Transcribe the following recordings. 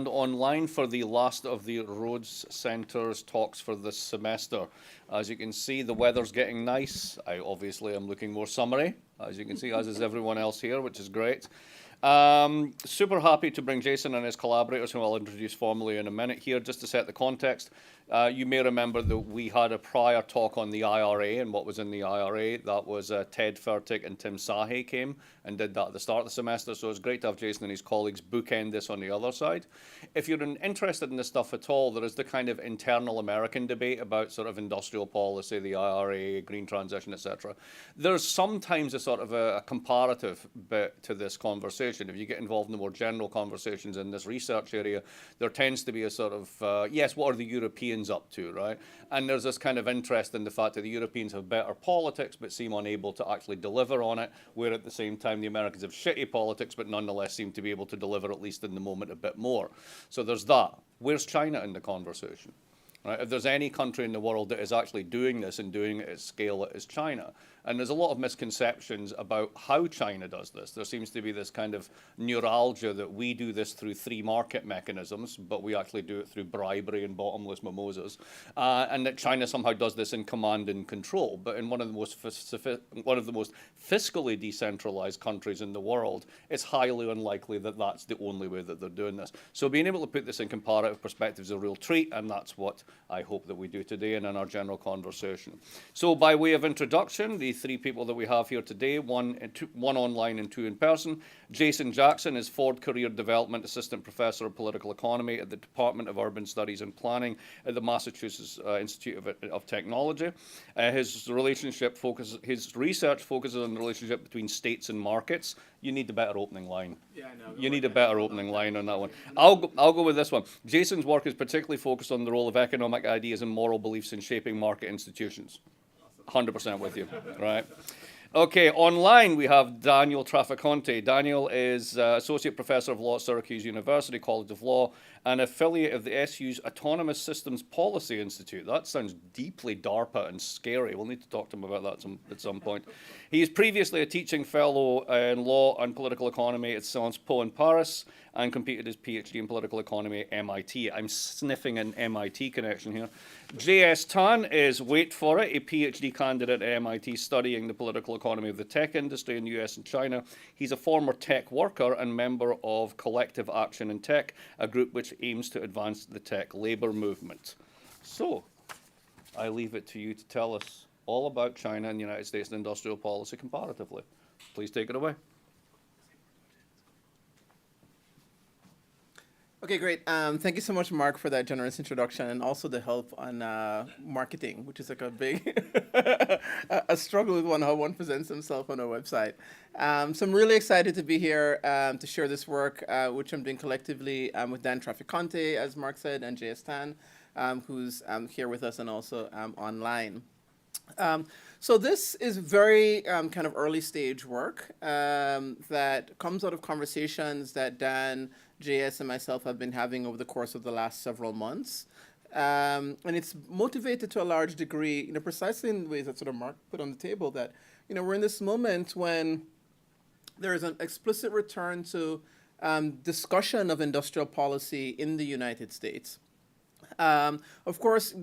online for the last of the Rhodes Centre's talks for this semester. As you can see, the weather's getting nice. I obviously am looking more summery, as you can see, as is everyone else here, which is great. Super happy to bring Jason and his collaborators, who I'll introduce formally in a minute here, just to set the context. You may remember that we had a prior talk on the IRA and what was in the IRA. That was Ted Fertig and Tim Sahe came and did that at the start of the semester. So it's great to have Jason and his colleagues bookend this on the other side. If you're interested in this stuff at all, there is the kind of internal American debate about sort of industrial policy, the IRA, green transition, etc. There's sometimes a sort of a comparative bit to this conversation. If you get involved in the more general conversations in this research area, there tends to be a sort of, yes, what are the Europeans up to, right? And there's this kind of interest in the fact that the Europeans have better politics but seem unable to actually deliver on it, where at the same time the Americans have shitty politics but nonetheless seem to be able to deliver, at least in the moment, a bit more. So there's that. Where's China in the conversation? Right? If there's any country in the world that is actually doing this and doing it at scale, it is China. And there's a lot of misconceptions about how China does this. There seems to be this kind of neuralgia that we do this through free market mechanisms, but we actually do it through bribery and bottomless mimosas, and that China somehow does this in command and control. But in one of the most fiscally decentralized countries in the world, it's highly unlikely that that's the only way that they're doing this. So being able to put this in comparative perspective is a real treat, and that's what I hope that we do today and in our general conversation. So by way of introduction, the three people that we have here today, one online and two in person. Jason Jackson is Ford Career Development Assistant Professor of Political Economy at the Department of Urban Studies and Planning at the Massachusetts Institute of Technology. His research focuses on the relationship between states and markets. You need a better opening line. Yeah, I know. You need a better opening line on that one. I'll go with this one. Jason's work is particularly focused on the role of economic ideas and moral beliefs in shaping market institutions. 100% with you, right? Okay, online we have Daniel Traficante. Daniel is Associate Professor of Law at Syracuse University College of Law and affiliate of the SU's Autonomous Systems Policy Institute. That sounds deeply DARPA and scary. We'll need to talk to him about that at some point. He is previously a teaching fellow in law and political economy at Sciences Po in Paris and completed his PhD in political economy at MIT. I'm sniffing an MIT connection here. J.S. Tan is, wait for it, a PhD candidate at MIT studying the political economy of the tech industry in the US and China. He's a former tech worker and member of Collective Action in Tech, a group which aims to advance the tech labor movement. So, I leave it to you to tell us all about China and the United States and industrial policy comparatively. Please take it away. Okay, great. Thank you so much, Mark, for that generous introduction and also the help on marketing, which is like a big a struggle with how one presents himself on our website. So I'm really excited to be here to share this work, which I'm doing collectively with Dan Traficante, as Mark said, and J.S. Tan, who's here with us and also online. So this is very kind of early stage work that comes out of conversations that Dan, JS, and myself have been having over the course of the last several months. And it's motivated to a large degree, precisely in the ways that sort of Mark put on the table, that, we're in this moment when there is an explicit return to discussion of industrial policy in the United States. Of course,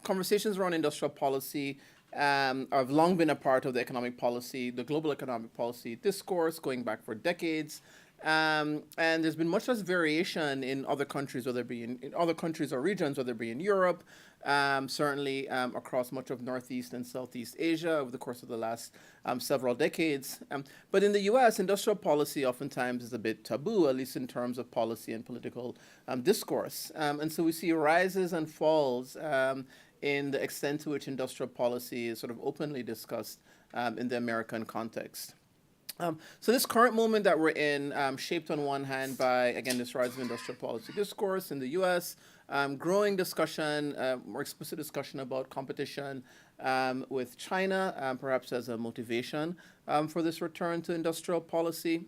conversations around industrial policy have long been a part of the economic policy, the global economic policy discourse going back for decades. And there's been much less variation in other countries, whether it be in other countries or regions, whether it be in Europe, certainly across much of Northeast and Southeast Asia over the course of the last several decades. But in the US, industrial policy oftentimes is a bit taboo, at least in terms of policy and political discourse. And so we see rises and falls in the extent to which industrial policy is sort of openly discussed in the American context. So this current moment that we're in, shaped on one hand by, again, this rise of industrial policy discourse in the US, growing discussion, more explicit discussion about competition with China, perhaps as a motivation for this return to industrial policy.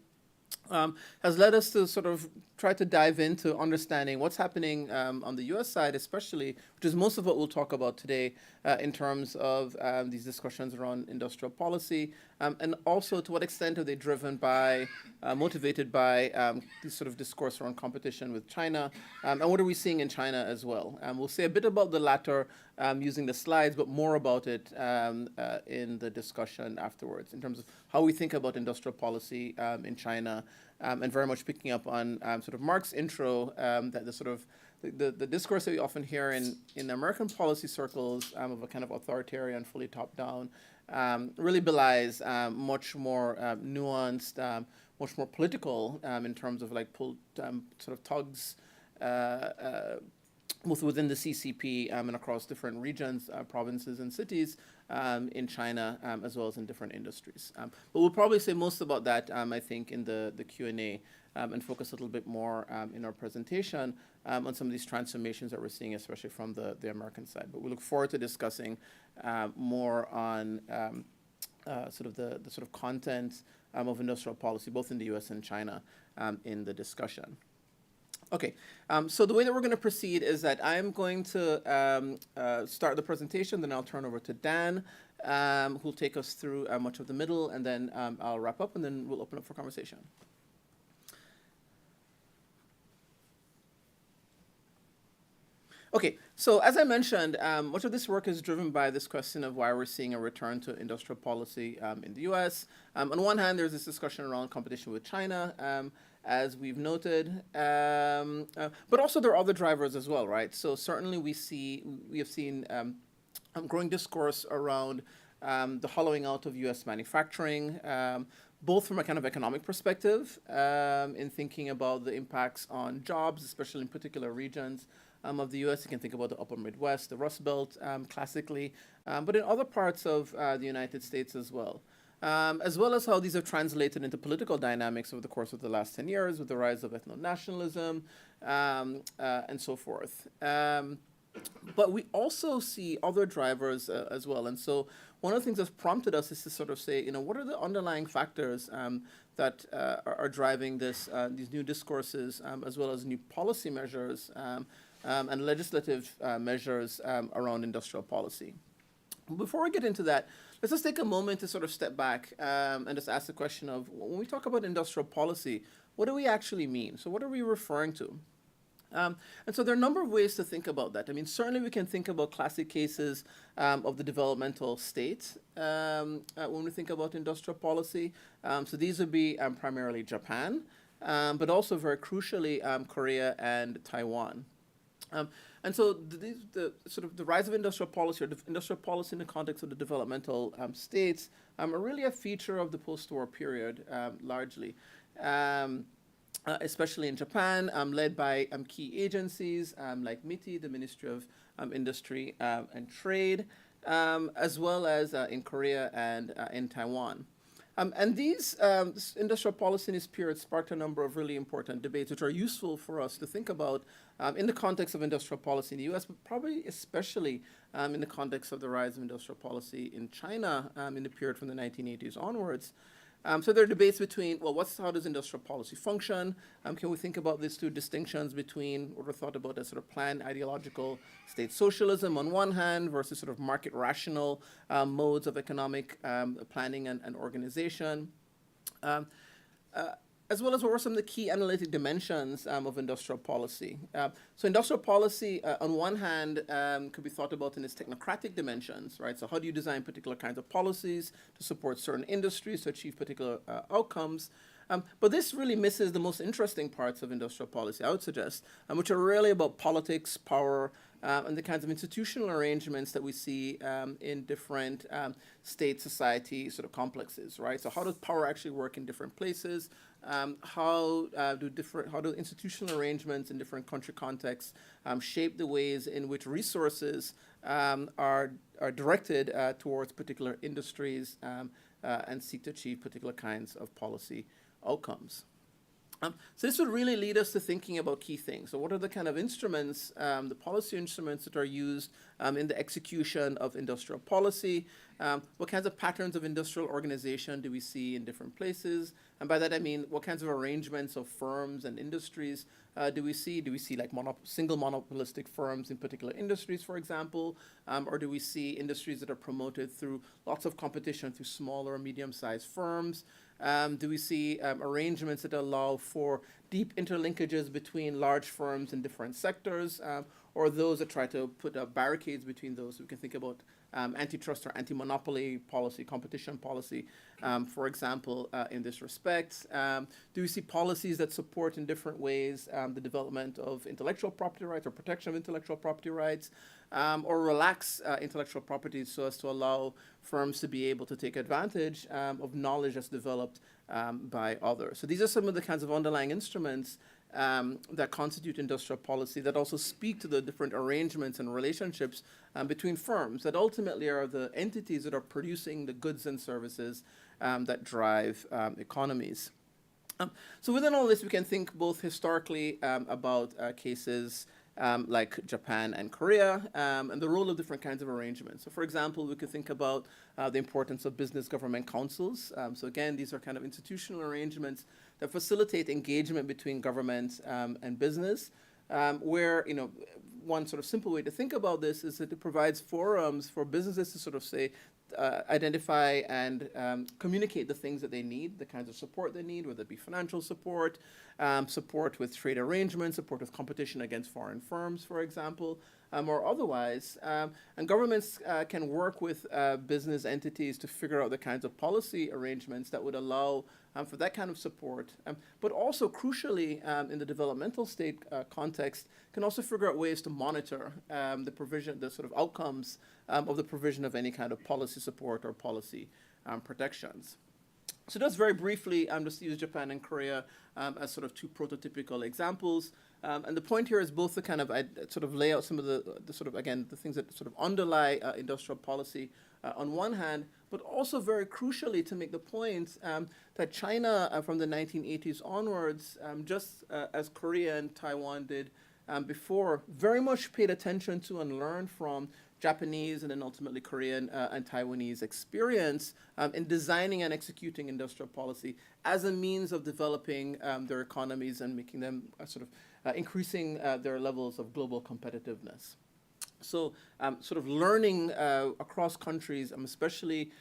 Has led us to sort of try to dive into understanding what's happening on the US side, especially, which is most of what we'll talk about today in terms of these discussions around industrial policy, and also to what extent are they driven by, motivated by this sort of discourse around competition with China, and what are we seeing in China as well? We'll say a bit about the latter using the slides, but more about it in the discussion afterwards in terms of how we think about industrial policy in China, and very much picking up on sort of Mark's intro, that the sort of the discourse that we often hear in American policy circles of a kind of authoritarian, fully top-down, really belies much more nuanced, much more political in terms of like sort of tugs, both within the CCP and across different regions, provinces, and cities in China, as well as in different industries. But we'll probably say most about that, I think, in the Q&A, and focus a little bit more in our presentation on some of these transformations that we're seeing, especially from the American side. But we look forward to discussing more on sort of the sort of content of industrial policy, both in the US and China, in the discussion. Okay, so the way that we're going to proceed is that I'm going to start the presentation, then I'll turn over to Dan, who'll take us through much of the middle, and then I'll wrap up, and then we'll open up for conversation. Okay, so as I mentioned, much of this work is driven by this question of why we're seeing a return to industrial policy in the US. On one hand, there's this discussion around competition with China, as we've noted, but also there are other drivers as well, right? So certainly we have seen growing discourse around the hollowing out of US manufacturing, both from a kind of economic perspective, in thinking about the impacts on jobs, especially in particular regions of the US. You can think about the upper Midwest, the Rust Belt, classically, but in other parts of the United States as well as how these have translated into political dynamics over the course of the last 10 years with the rise of ethno-nationalism and so forth. But we also see other drivers as well. And so one of the things that's prompted us is to sort of say, you know, what are the underlying factors that are driving these new discourses, as well as new policy measures and legislative measures around industrial policy. Before we get into that, let's just take a moment to sort of step back and just ask the question of, when we talk about industrial policy, what do we actually mean? So what are we referring to? And so there are a number of ways to think about that. I mean, certainly we can think about classic cases of the developmental state when we think about industrial policy. So these would be primarily Japan, but also very crucially Korea and Taiwan. And so the rise of industrial policy, or industrial policy in the context of the developmental states, are really a feature of the post-war period, largely. Especially in Japan, led by key agencies like MITI, the Ministry of Industry and Trade, as well as in Korea and in Taiwan. And these industrial policy in this period sparked a number of really important debates, which are useful for us to think about in the context of industrial policy in the US, but probably especially in the context of the rise of industrial policy in China in the period from the 1980s onwards. So there are debates between, well, how does industrial policy function? Can we think about these two distinctions between what are thought about as sort of planned ideological state socialism on one hand versus sort of market rational modes of economic planning and organization, as well as what are some of the key analytic dimensions of industrial policy. So industrial policy, on one hand, could be thought about in its technocratic dimensions, right? So how do you design particular kinds of policies to support certain industries to achieve particular outcomes? But this really misses the most interesting parts of industrial policy, I would suggest, which are really about politics, power, and the kinds of institutional arrangements that we see in different state society sort of complexes, right? So how does power actually work in different places? How do institutional arrangements in different country contexts shape the ways in which resources are directed towards particular industries and seek to achieve particular kinds of policy outcomes? So this would really lead us to thinking about key things. So what are the kind of instruments, the policy instruments that are used in the execution of industrial policy? What kinds of patterns of industrial organization do we see in different places? And by that I mean, what kinds of arrangements of firms and industries do we see? Do we see like single monopolistic firms in particular industries, for example? Or do we see industries that are promoted through lots of competition through smaller or medium-sized firms? Do we see arrangements that allow for deep interlinkages between large firms in different sectors, or those that try to put barricades between those? We can think about antitrust or anti-monopoly policy, competition policy, for example, in this respect. Do we see policies that support in different ways the development of intellectual property rights or protection of intellectual property rights, or relax intellectual property so as to allow firms to be able to take advantage of knowledge that's developed by others? So these are some of the kinds of underlying instruments that constitute industrial policy that also speak to the different arrangements and relationships between firms that ultimately are the entities that are producing the goods and services that drive economies. So within all this, we can think both historically about cases like Japan and Korea, and the role of different kinds of arrangements. So for example, we could think about the importance of business government councils. So again, these are kind of institutional arrangements that facilitate engagement between government and business, where, one sort of simple way to think about this is that it provides forums for businesses to sort of say, identify and communicate the things that they need, the kinds of support they need, whether it be financial support, support with trade arrangements, support with competition against foreign firms, for example, or otherwise. And governments can work with business entities to figure out the kinds of policy arrangements that would allow for that kind of support, but also crucially in the developmental state context, can also figure out ways to monitor the provision, the sort of outcomes of the provision of any kind of policy support or policy protections. So just very briefly, just use Japan and Korea as sort of two prototypical examples. And the point here is both to kind of sort of lay out some of the sort of, again, the things that sort of underlie industrial policy on one hand, but also very crucially to make the point that China from the 1980s onwards, just as Korea and Taiwan did before, very much paid attention to and learned from Japanese and then ultimately Korean and Taiwanese experience in designing and executing industrial policy as a means of developing their economies and making them sort of increasing their levels of global competitiveness. So sort of learning across countries, especially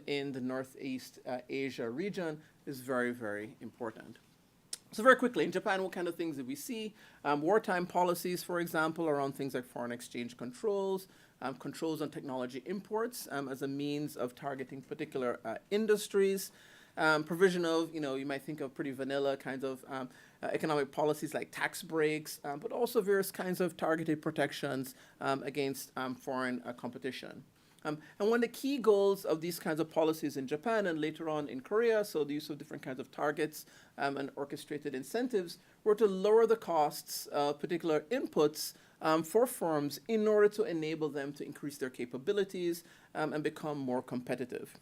in the Northeast Asia region, is very, very important. So very quickly, in Japan, what kind of things did we see? Wartime policies, for example, around things like foreign exchange controls, controls on technology imports as a means of targeting particular industries, provision of, you might think of pretty vanilla kinds of economic policies like tax breaks, but also various kinds of targeted protections against foreign competition. And one of the key goals of these kinds of policies in Japan and later on in Korea, so the use of different kinds of targets and orchestrated incentives, were to lower the costs of particular inputs for firms in order to enable them to increase their capabilities and become more competitive.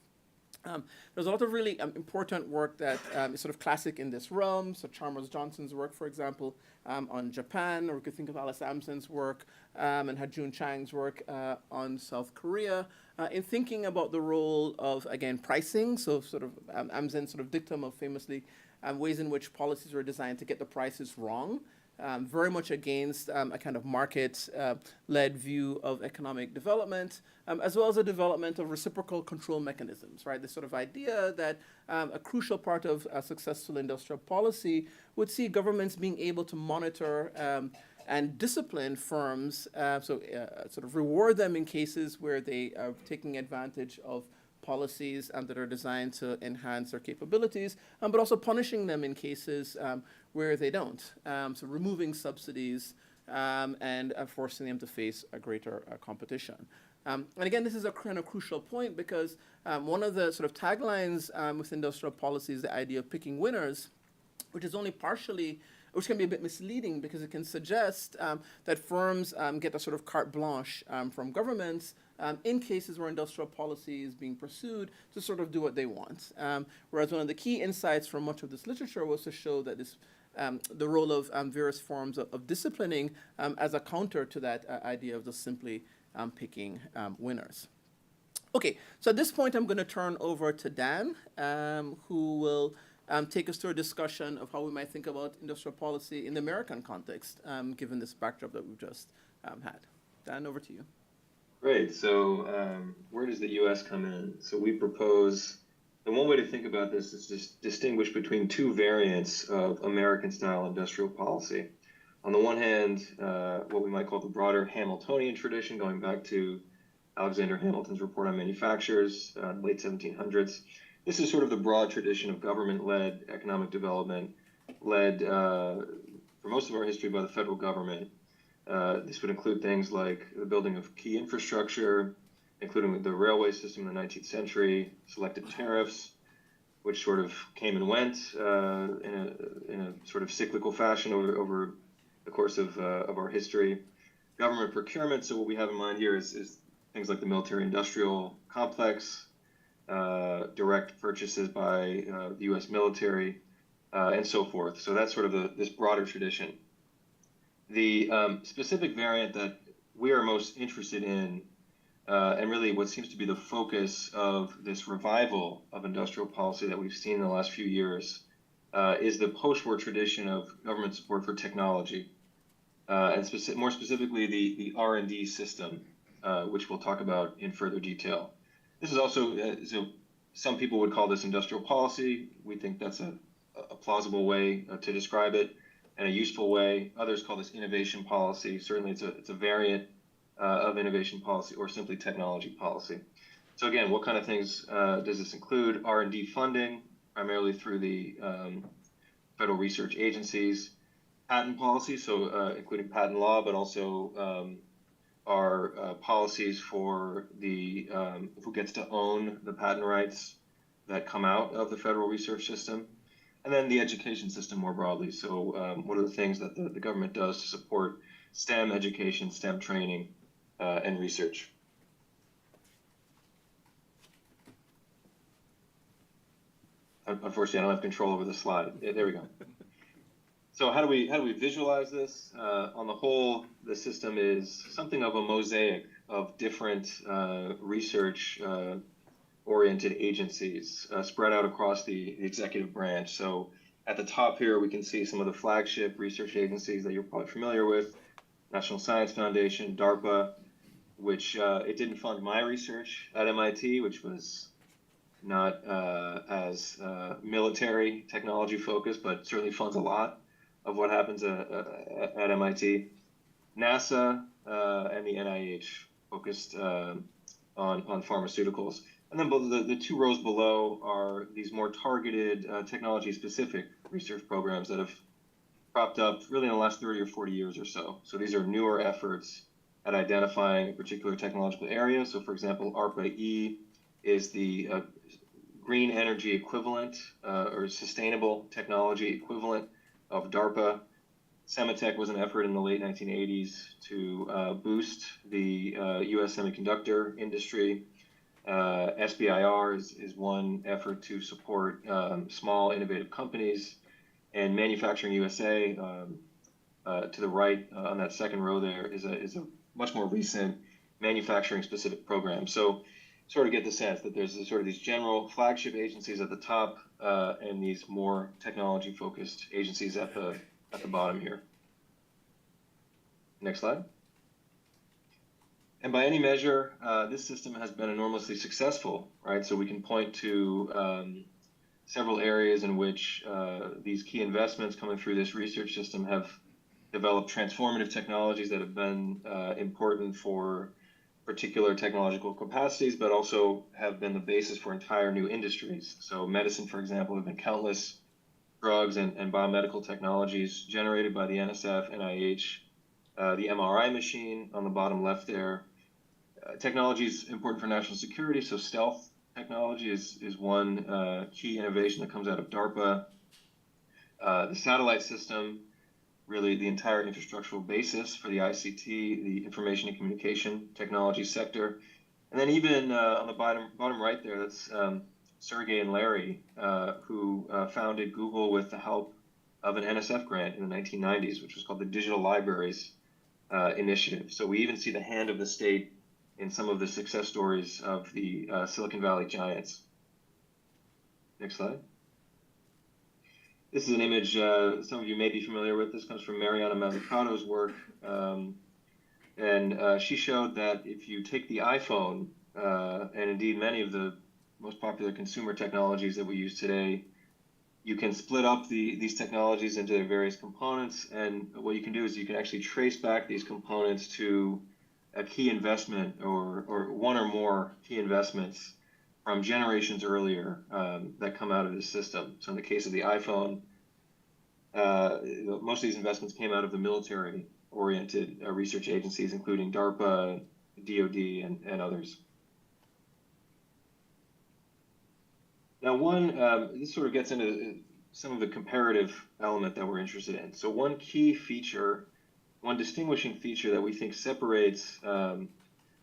There's a lot of really important work that is sort of classic in this realm. So Chalmers Johnson's work, for example, on Japan, or we could think of Alice Amson's work and Ha-Joon Chang's work on South Korea in thinking about the role of, again, pricing. So sort of Amson's sort of dictum of famously ways in which policies were designed to get the prices wrong. Very much against a kind of market-led view of economic development, as well as the development of reciprocal control mechanisms, right? This sort of idea that a crucial part of successful industrial policy would see governments being able to monitor and discipline firms, sort of reward them in cases where they are taking advantage of policies that are designed to enhance their capabilities, but also punishing them in cases where they don't. So removing subsidies and forcing them to face a greater competition. And again, this is a kind of crucial point because one of the sort of taglines with industrial policy is the idea of picking winners, which is only partially, which can be a bit misleading because it can suggest that firms get a sort of carte blanche from governments in cases where industrial policy is being pursued to sort of do what they want. Whereas one of the key insights from much of this literature was to show that the role of various forms of disciplining as a counter to that idea of just simply picking winners. Okay, so at this point, I'm going to turn over to Dan, who will take us through a discussion of how we might think about industrial policy in the American context, given this backdrop that we've just had. Dan, over to you. Great. So where does the U.S. come in? So we propose, and one way to think about this is just distinguish between two variants of American-style industrial policy. On the one hand, what we might call the broader Hamiltonian tradition, going back to Alexander Hamilton's Report on Manufactures, late 1700s. This is sort of the broad tradition of government-led economic development, led for most of our history by the federal government. This would include things like the building of key infrastructure, including the railway system in the 19th century, selective tariffs, which sort of came and went in a sort of cyclical fashion over the course of our history. Government procurement, so what we have in mind here is things like the military-industrial complex, direct purchases by the U.S. military, and so forth. So that's sort of this broader tradition. The specific variant that we are most interested in, and really what seems to be the focus of this revival of industrial policy that we've seen in the last few years, is the post-war tradition of government support for technology, and more specifically the R&D system, which we'll talk about in further detail. This is also, so some people would call this industrial policy. We think that's a plausible way to describe it, and a useful way. Others call this innovation policy. Certainly it's a variant of innovation policy, or simply technology policy. So again, what kind of things does this include? R&D funding, primarily through the federal research agencies. Patent policy, so including patent law, but also our policies for the who gets to own the patent rights that come out of the federal research system. And then the education system more broadly. So what are the things that the government does to support STEM education, STEM training, and research? Unfortunately, I don't have control over the slide. Yeah, there we go. So how do we visualize this? On the whole, the system is something of a mosaic of different research-oriented agencies spread out across the executive branch. So at the top here, we can see some of the flagship research agencies that you're probably familiar with: National Science Foundation, DARPA, which it didn't fund my research at MIT, which was not as military technology focused, but certainly funds a lot of what happens at MIT. NASA and the NIH focused on pharmaceuticals. And then the two rows below are these more targeted technology-specific research programs that have cropped up really in the last 30 or 40 years or so. So these are newer efforts at identifying a particular technological area. So for example, ARPA-E is the green energy equivalent or sustainable technology equivalent of DARPA. Semitech was an effort in the late 1980s to boost the U.S. semiconductor industry. SBIR is one effort to support small innovative companies. And Manufacturing USA, to the right on that second row there, is a much more recent manufacturing-specific program. So sort of get the sense that there's sort of these general flagship agencies at the top and these more technology-focused agencies at the bottom here. Next slide. And by any measure, this system has been enormously successful, right? So we can point to several areas in which these key investments coming through this research system have developed transformative technologies that have been important for particular technological capacities, but also have been the basis for entire new industries. So medicine, for example, have been countless drugs and biomedical technologies generated by the NSF, NIH, the MRI machine on the bottom left there. Technology is important for national security, so stealth technology is one key innovation that comes out of DARPA. The satellite system, really the entire infrastructural basis for the ICT, the information and communication technology sector, And then even on the bottom right there, that's Sergey and Larry, who founded Google with the help of an NSF grant in the 1990s, which was called the Digital Libraries Initiative. So we even see the hand of the state in some of the success stories of the Silicon Valley giants. Next slide. This is an image some of you may be familiar with. This comes from Mariana Mazzucato's work. And she showed that if you take the iPhone, and indeed many of the most popular consumer technologies that we use today, you can split up these technologies into their various components. And what you can do is you can actually trace back these components to a key investment or one or more key investments from generations earlier that come out of this system. So in the case of the iPhone, most of these investments came out of the military-oriented research agencies, including DARPA, DoD, and others. Now, this sort of gets into some of the comparative element that we're interested in. So one key feature, one distinguishing feature that we think separates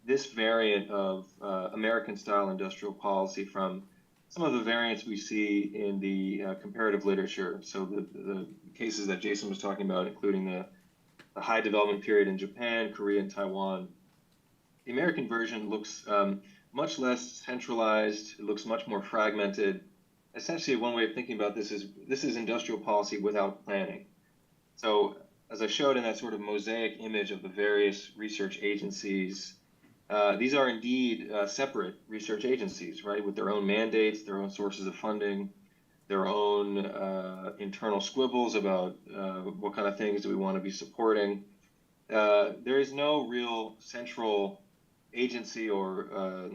this variant of American-style industrial policy from some of the variants we see in the comparative literature. So the cases that Jason was talking about, including the high development period in Japan, Korea, and Taiwan. The American version looks much less centralized. It looks much more fragmented. Essentially, one way of thinking about this is industrial policy without planning. So as I showed in that sort of mosaic image of the various research agencies, these are indeed separate research agencies, right, with their own mandates, their own sources of funding, their own internal squibbles about what kind of things do we want to be supporting. There is no real central agency or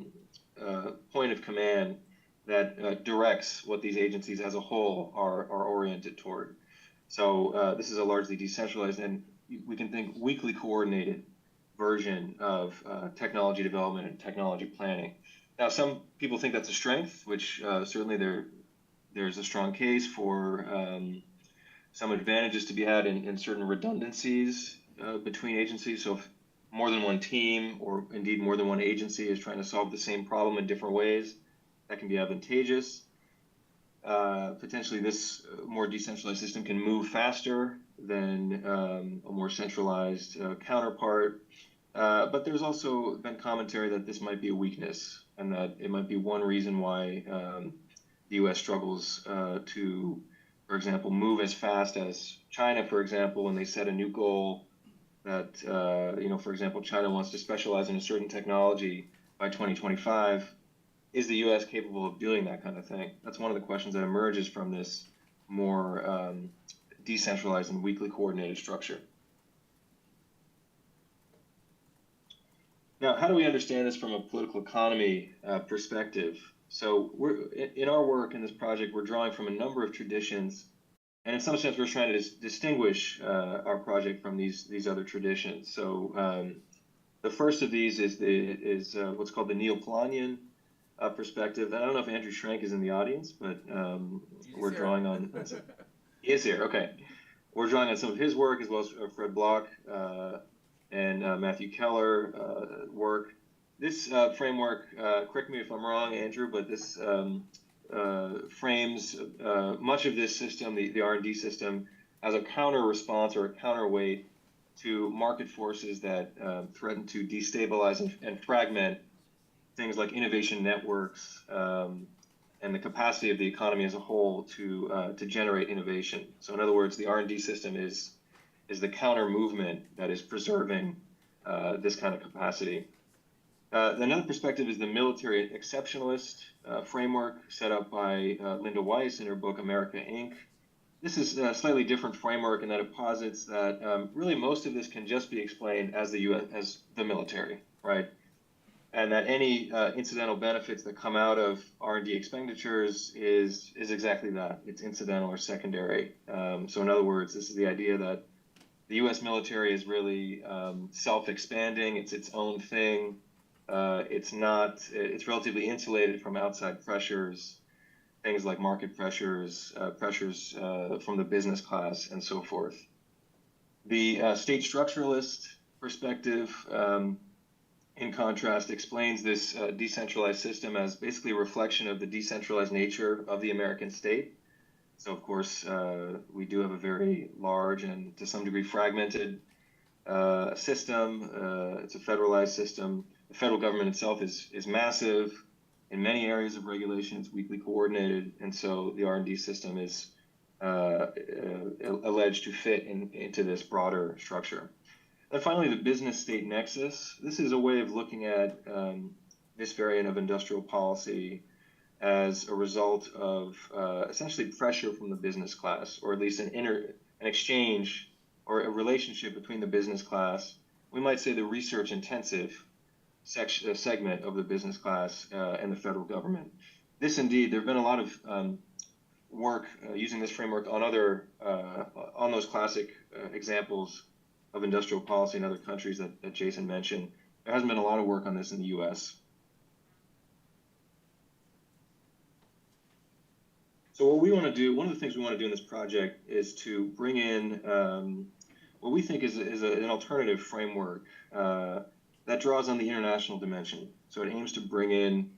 point of command that directs what these agencies as a whole are oriented toward. So this is a largely decentralized and we can think weakly coordinated version of technology development and technology planning. Now, some people think that's a strength, which certainly there's a strong case for some advantages to be had in certain redundancies between agencies. So if more than one team or indeed more than one agency is trying to solve the same problem in different ways, that can be advantageous. Potentially this more decentralized system can move faster than a more centralized counterpart. But there's also been commentary that this might be a weakness and that it might be one reason why the U.S. struggles to, for example, move as fast as China, for example, when they set a new goal that, for example, China wants to specialize in a certain technology by 2025. Is the U.S. capable of doing that kind of thing? That's one of the questions that emerges from this more decentralized and weakly coordinated structure. Now, how do we understand this from a political economy perspective? So in our work in this project, we're drawing from a number of traditions, and in some sense, we're trying to distinguish our project from these other traditions. So the first of these is what's called the Neoplanian perspective. And I don't know if Andrew Schrank is in the audience, but we're drawing on. He is here. Okay, we're drawing on some of his work as well as Fred Block and Matthew Keller work. This framework, correct me if I'm wrong, Andrew, but this frames much of this system, the R&D system, as a counter response or a counterweight to market forces that threaten to destabilize and fragment things like innovation networks and the capacity of the economy as a whole to generate innovation. So in other words, the R&D system is the counter movement that is preserving this kind of capacity. Another perspective is the military exceptionalist framework set up by Linda Weiss in her book America, Inc. This is a slightly different framework in that it posits that really most of this can just be explained as the military, right? And that any incidental benefits that come out of R&D expenditures is exactly that. It's incidental or secondary. So in other words, this is the idea that the U.S. military is really self-expanding. It's its own thing. It's relatively insulated from outside pressures, things like market pressures, pressures from the business class, and so forth. The state structuralist perspective in contrast, explains this decentralized system as basically a reflection of the decentralized nature of the American state. So, of course, we do have a very large and to some degree fragmented system. It's a federalized system. The federal government itself is massive. In many areas of regulation, it's weakly coordinated, and so the R&D system is alleged to fit into this broader structure. And finally, the business state nexus. This is a way of looking at this variant of industrial policy as a result of essentially pressure from the business class, or at least an exchange or a relationship between the business class, we might say the research intensive segment of the business class and the federal government. This indeed, there have been a lot of work using this framework on on those classic examples of industrial policy in other countries that Jason mentioned. There hasn't been a lot of work on this in the US. So what we want to do, one of the things we want to do in this project is to bring in what we think is an alternative framework that draws on the international dimension. So it aims to bring in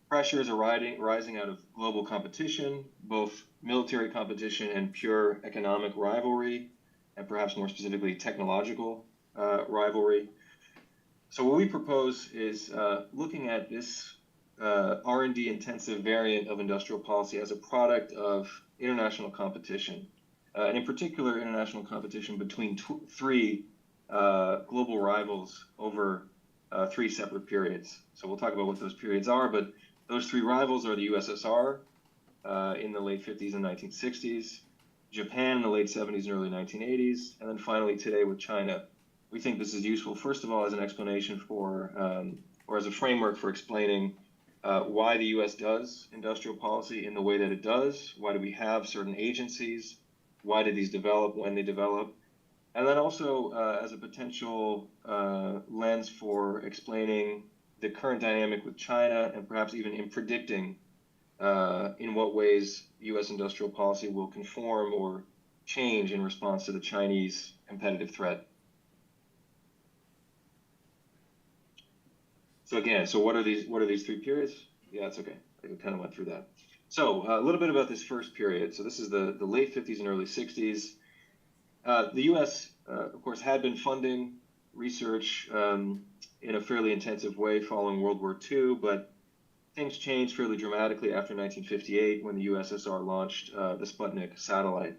pressures rising out of global competition, both military competition and pure economic rivalry, and perhaps more specifically technological rivalry. So what we propose is looking at this R&D intensive variant of industrial policy as a product of international competition, and in particular international competition between three global rivals over three separate periods. So we'll talk about what those periods are, but those three rivals are the USSR in the late 50s and 1960s, Japan in the late 70s and early 1980s, and then finally today with China. We think this is useful, first of all, as an explanation for, or as a framework for explaining why the U.S. does industrial policy in the way that it does. Why do we have certain agencies? Why did these develop when they develop? And then also as a potential lens for explaining the current dynamic with China, and perhaps even in predicting in what ways U.S. industrial policy will conform or change in response to the Chinese competitive threat. So again, so what are these three periods? Yeah, it's okay. I kind of went through that. So a little bit about this first period. So this is the late 50s and early 60s. The U.S., of course, had been funding research in a fairly intensive way following World War II, but things changed fairly dramatically after 1958 when the USSR launched the Sputnik satellite.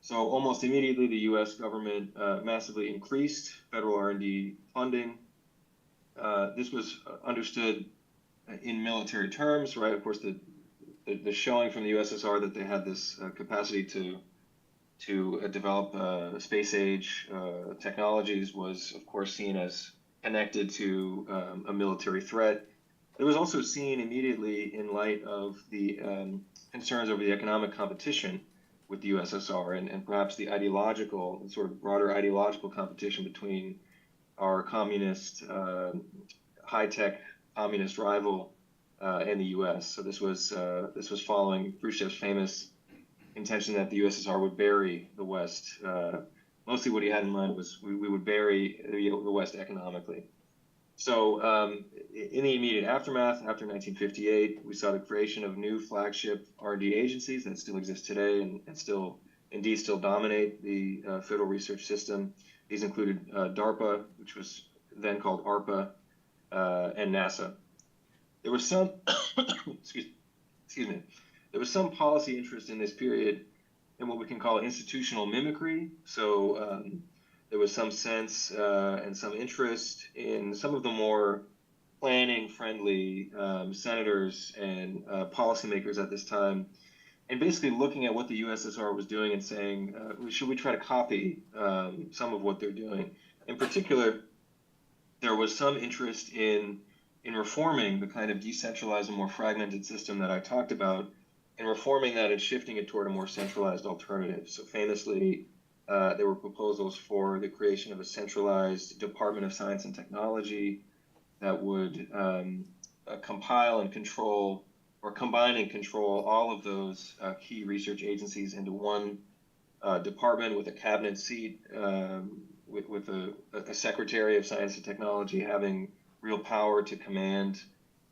So almost immediately, the U.S. government massively increased federal R&D funding. This was understood in military terms, right? Of course, the showing from the USSR that they had this capacity to develop space age technologies was, of course, seen as connected to a military threat. It was also seen immediately in light of the concerns over the economic competition with the USSR and perhaps the ideological, sort of broader ideological competition between our communist, high-tech communist rival and the U.S. So this was following Khrushchev's famous intention that the USSR would bury the West. Mostly what he had in mind was we would bury the West economically. So in the immediate aftermath, after 1958, we saw the creation of new flagship R&D agencies that still exist today and still dominate the federal research system. These included DARPA, which was then called ARPA, and NASA. There was some, excuse me, there was some policy interest in this period in what we can call institutional mimicry. So there was some sense and some interest in some of the more planning-friendly senators and policymakers at this time, and basically looking at what the USSR was doing and saying, should we try to copy some of what they're doing? In particular, there was some interest in reforming the kind of decentralized and more fragmented system that I talked about, and reforming that and shifting it toward a more centralized alternative. So famously, there were proposals for the creation of a centralized Department of Science and Technology that would compile and control, or combine and control, all of those key research agencies into one department with a cabinet seat with a secretary of science and technology having real power to command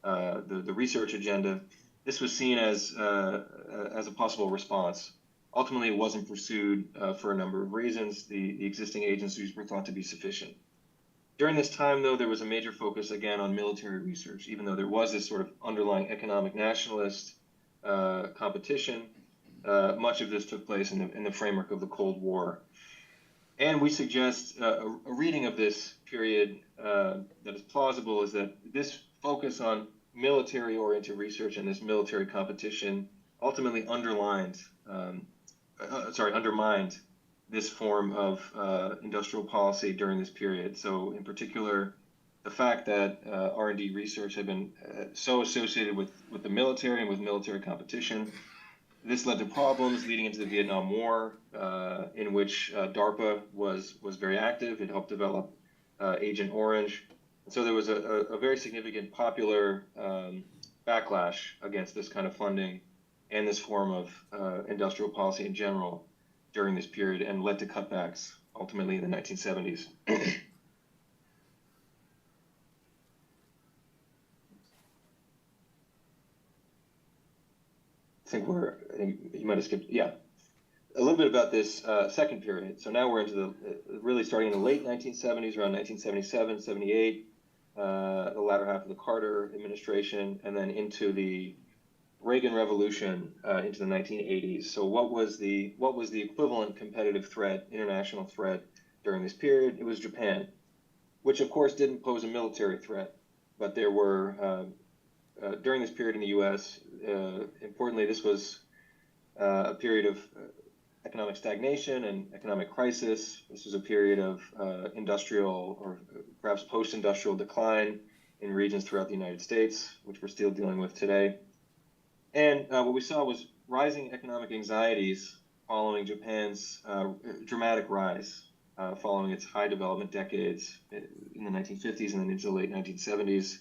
the research agenda. This was seen as a possible response. Ultimately, it wasn't pursued for a number of reasons. The existing agencies were thought to be sufficient. During this time, though, there was a major focus again on military research, even though there was this sort of underlying economic nationalist competition. Much of this took place in the framework of the Cold War. And we suggest a reading of this period that is plausible is that this focus on military-oriented research and this military competition ultimately undermined this form of industrial policy during this period. So in particular, the fact that R&D research had been so associated with the military and with military competition, this led to problems leading into the Vietnam War, in which DARPA was very active. It helped develop Agent Orange. And so there was a very significant popular backlash against this kind of funding and this form of industrial policy in general during this period, and led to cutbacks ultimately in the 1970s. I think you might have skipped, yeah. A little bit about this second period. So now we're into really starting in the late 1970s, around 1977, 78, the latter half of the Carter administration, and then into the Reagan Revolution into the 1980s. So what was the equivalent competitive threat, international threat during this period? It was Japan, which of course didn't pose a military threat, but there were, during this period in the US, importantly, this was a period of economic stagnation and economic crisis. This was a period of industrial or perhaps post-industrial decline in regions throughout the United States, which we're still dealing with today. And what we saw was rising economic anxieties following Japan's dramatic rise, following its high development decades in the 1950s and then into the late 1970s.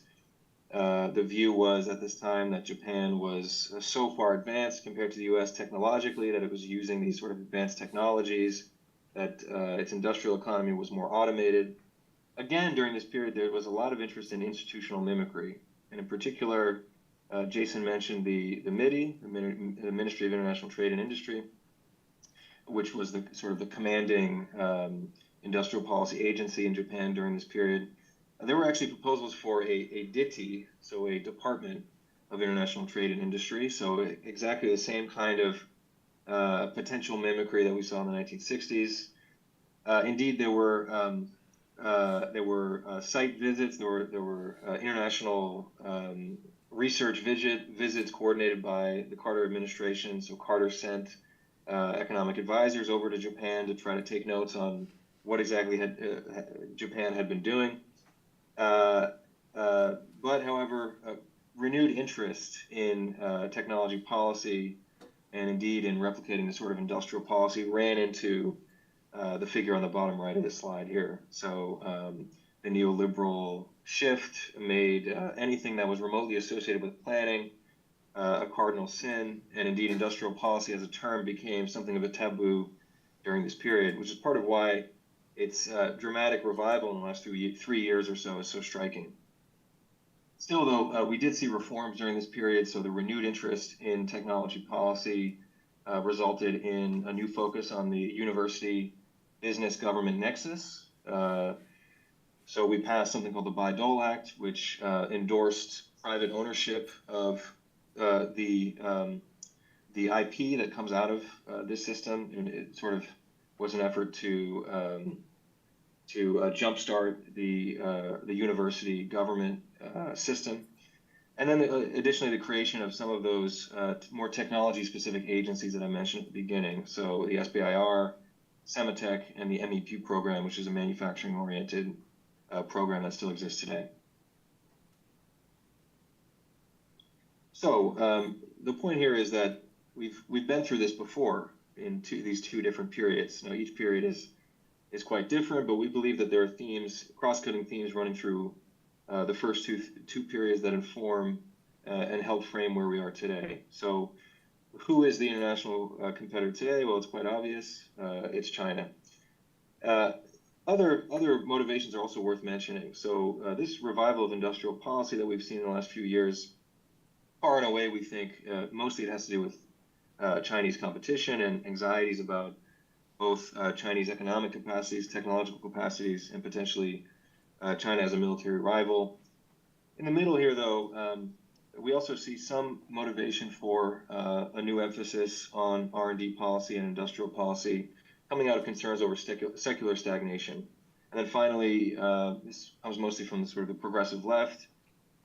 The view was at this time that Japan was so far advanced compared to the US technologically that it was using these sort of advanced technologies, that its industrial economy was more automated. Again, during this period, there was a lot of interest in institutional mimicry, and in particular, Jason mentioned the MIDI, the Ministry of International Trade and Industry, which was the sort of the commanding industrial policy agency in Japan during this period. There were actually proposals for a DITI, so a Department of International Trade and Industry, so exactly the same kind of potential mimicry that we saw in the 1960s. Indeed, there were site visits, there were international research visits coordinated by the Carter administration. So Carter sent economic advisors over to Japan to try to take notes on what exactly Japan had been doing. But however, renewed interest in technology policy and indeed in replicating the sort of industrial policy ran into the figure on the bottom right of the slide here. So the neoliberal shift made anything that was remotely associated with planning a cardinal sin, and indeed industrial policy as a term became something of a taboo during this period, which is part of why its dramatic revival in the last 3 years or so is so striking. Still, though, we did see reforms during this period, so the renewed interest in technology policy resulted in a new focus on the university business government nexus. So we passed something called the Bayh-Dole Act, which endorsed private ownership of the IP that comes out of this system, and it sort of was an effort to jumpstart the university government system. And then additionally, the creation of some of those more technology-specific agencies that I mentioned at the beginning. So the SBIR, Sematech, and the MEP program, which is a manufacturing-oriented program that still exists today. So the point here is that we've been through this before in these two different periods. Now, each period is quite different, but we believe that there are themes, cross-cutting themes running through the first two periods that inform and help frame where we are today. So who is the international competitor today? Well, it's quite obvious. It's China. Other motivations are also worth mentioning. So this revival of industrial policy that we've seen in the last few years, far and away, we think mostly it has to do with Chinese competition and anxieties about both Chinese economic capacities, technological capacities, and potentially China as a military rival. In the middle here, though, we also see some motivation for a new emphasis on R&D policy and industrial policy coming out of concerns over secular stagnation. And then finally, this comes mostly from sort of the progressive left,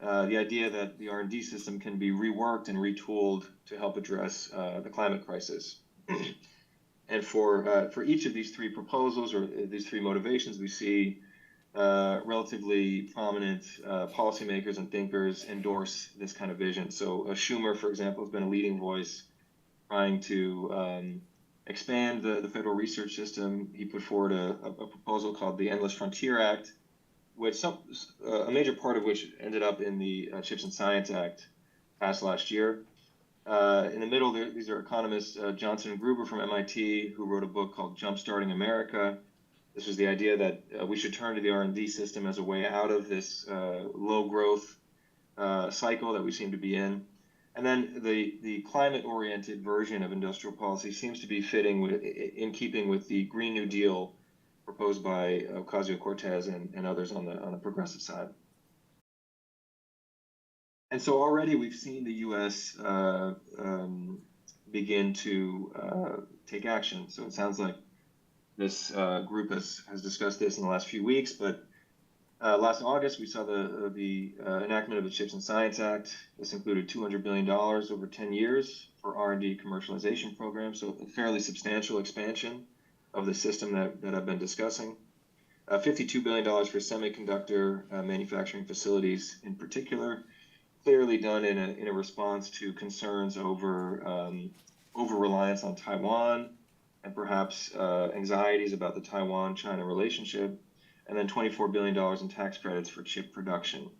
the idea that the R&D system can be reworked and retooled to help address the climate crisis. And for each of these three proposals or these three motivations, we see relatively prominent policymakers and thinkers endorse this kind of vision. So Schumer, for example, has been a leading voice trying to expand the federal research system. He put forward a proposal called the Endless Frontier Act, which a major part of which ended up in the Chips and Science Act passed last year. In the middle, these are economists Johnson and Gruber from MIT, who wrote a book called Jumpstarting America. This was the idea that we should turn to the R&D system as a way out of this low growth cycle that we seem to be in. And then the climate-oriented version of industrial policy seems to be in keeping with the Green New Deal proposed by Ocasio-Cortez and others on the progressive side. And so already we've seen the U.S. Begin to take action. So it sounds like this group has discussed this in the last few weeks, but last August we saw the enactment of the Chips and Science Act. This included $200 billion over 10 years for R&D commercialization programs, so a fairly substantial expansion of the system that I've been discussing. $52 billion for semiconductor manufacturing facilities in particular, clearly done in a response to concerns over reliance on Taiwan and perhaps anxieties about the Taiwan-China relationship, and then $24 billion in tax credits for chip production.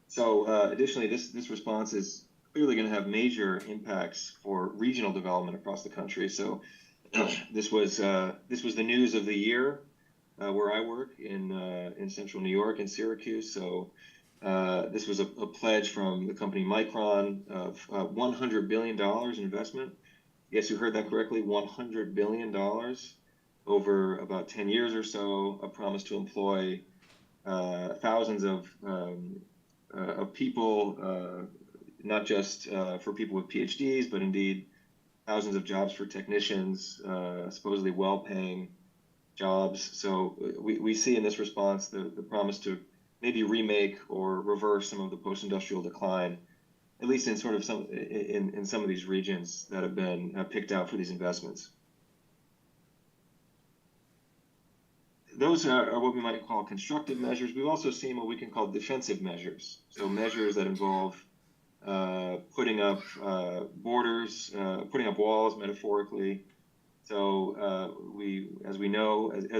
So additionally, this response is clearly going to have major impacts for regional development across the country. So this was the news of the year where I work in central New York in Syracuse. So this was a pledge from the company Micron of $100 billion in investment. Yes, you heard that correctly, $100 billion over about 10 years or so, a promise to employ thousands of people, not just for people with PhDs, but indeed thousands of jobs for technicians, supposedly well-paying jobs. So we see in this response the promise to maybe remake or reverse some of the post-industrial decline, at least in sort of some of these regions that have been picked out for these investments. Those are what we might call constructive measures. We've also seen what we can call defensive measures. So measures that involve putting up borders, putting up walls metaphorically. So as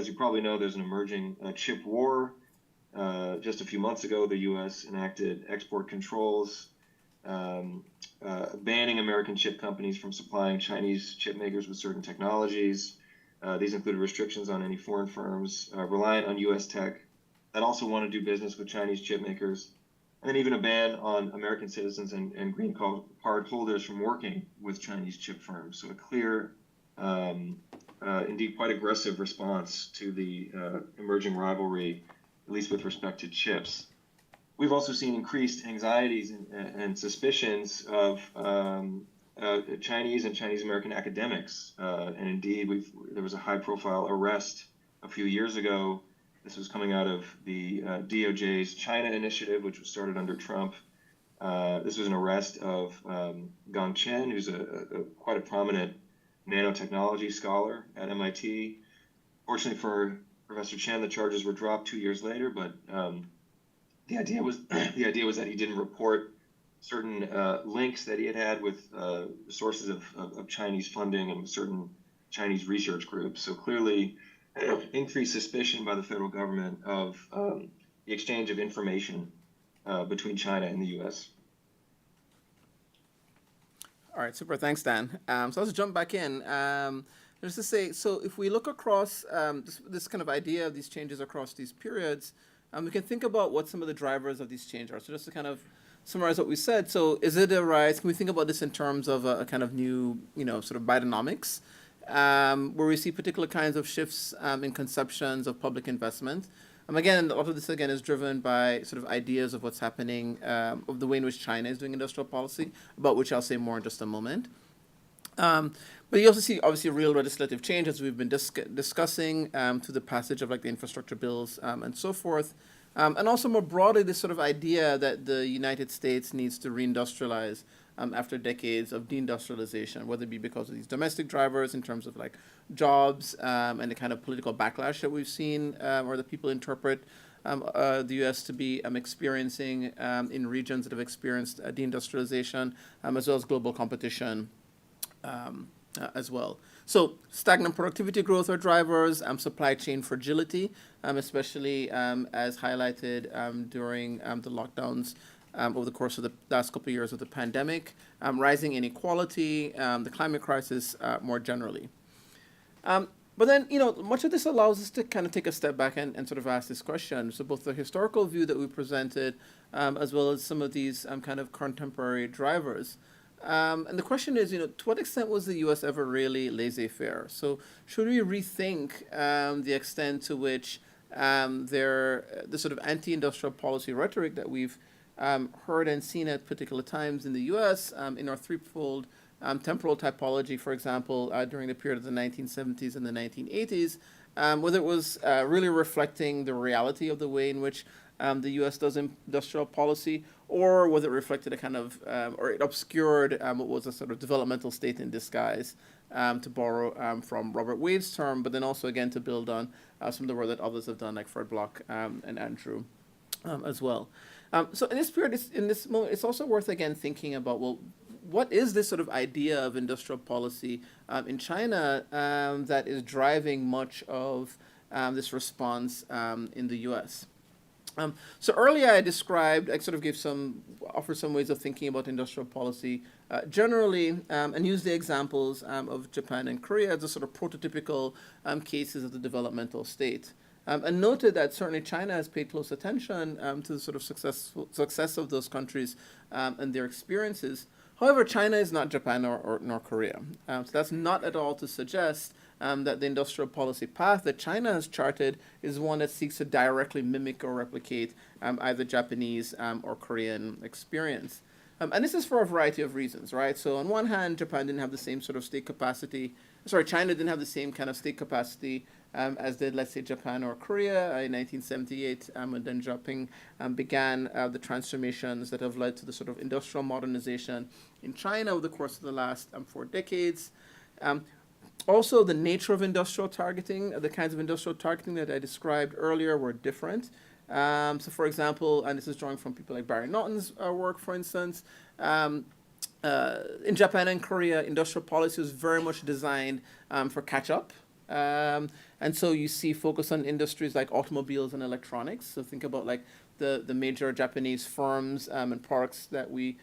you probably know, there's an emerging chip war. Just a few months ago, the U.S. enacted export controls, banning American chip companies from supplying Chinese chip makers with certain technologies. These include restrictions on any foreign firms reliant on U.S. tech that also want to do business with Chinese chip makers, and then even a ban on American citizens and green card holders from working with Chinese chip firms. So a clear, indeed quite aggressive response to the emerging rivalry, at least with respect to chips. We've also seen increased anxieties and suspicions of Chinese and Chinese American academics. And indeed, there was a high-profile arrest a few years ago. This was coming out of the DOJ's China initiative, which was started under Trump. This was an arrest of Gang Chen, who's quite a prominent nanotechnology scholar at MIT. Fortunately for Professor Chen, the charges were dropped 2 years later, but the idea was that he didn't report certain links that he had with sources of Chinese funding and certain Chinese research groups. So clearly, increased suspicion by the federal government of the exchange of information between China and the U.S. All right, super. Thanks, Dan. So let's jump back in. Just to say, so if we look across this kind of idea of these changes across these periods, we can think about what some of the drivers of these changes are. So just to kind of summarize what we said, so is it a rise? Can we think about this in terms of a kind of new, sort of Bidenomics, where we see particular kinds of shifts in conceptions of public investment? Again, a lot of this again is driven by sort of ideas of what's happening, of the way in which China is doing industrial policy, about which I'll say more in just a moment. But you also see, obviously, real legislative change, as we've been discussing, through the passage of like the infrastructure bills and so forth. And also more broadly, this sort of idea that the United States needs to reindustrialize after decades of deindustrialization, whether it be because of these domestic drivers in terms of like jobs and the kind of political backlash that we've seen, or that people interpret the U.S. to be experiencing in regions that have experienced deindustrialization, as well as global competition as well. So stagnant productivity growth are drivers, supply chain fragility, especially as highlighted during the lockdowns over the course of the last couple of years of the pandemic, rising inequality, the climate crisis more generally. But then, much of this allows us to kind of take a step back and sort of ask this question. So both the historical view that we presented, as well as some of these kind of contemporary drivers. And the question is, to what extent was the U.S. ever really laissez-faire? So should we rethink the extent to which the sort of anti-industrial policy rhetoric that we've heard and seen at particular times in the U.S. In our threefold temporal typology, for example, during the period of the 1970s and the 1980s, whether it was really reflecting the reality of the way in which the U.S. does industrial policy, or whether it reflected a kind of, or it obscured what was a sort of developmental state in disguise, to borrow from Robert Wade's term, but then also, again, to build on some of the work that others have done, like Fred Block and Andrew as well. So in this period, in this moment, it's also worth, again, thinking about, well, what is this sort of idea of industrial policy in China that is driving much of this response in the U.S.? So earlier I described, I sort of offered some ways of thinking about industrial policy generally, and used the examples of Japan and Korea as the sort of prototypical cases of the developmental state. And noted that certainly China has paid close attention to the sort of success of those countries and their experiences. However, China is not Japan nor Korea. So that's not at all to suggest that the industrial policy path that China has charted is one that seeks to directly mimic or replicate either Japanese or Korean experience. And this is for a variety of reasons, right? So on one hand, Japan didn't have the same sort of state capacity. China didn't have the same kind of state capacity as did, let's say, Japan or Korea in 1978, when Deng Xiaoping began the transformations that have led to the sort of industrial modernization in China over the course of the last 4 decades. Also, the nature of industrial targeting, the kinds of industrial targeting that I described earlier were different. So, for example, and this is drawing from people like Barry Norton's work, for instance, in Japan and Korea, industrial policy was very much designed for catch-up. And so you see focus on industries like automobiles and electronics. So think about like the major Japanese firms and products that we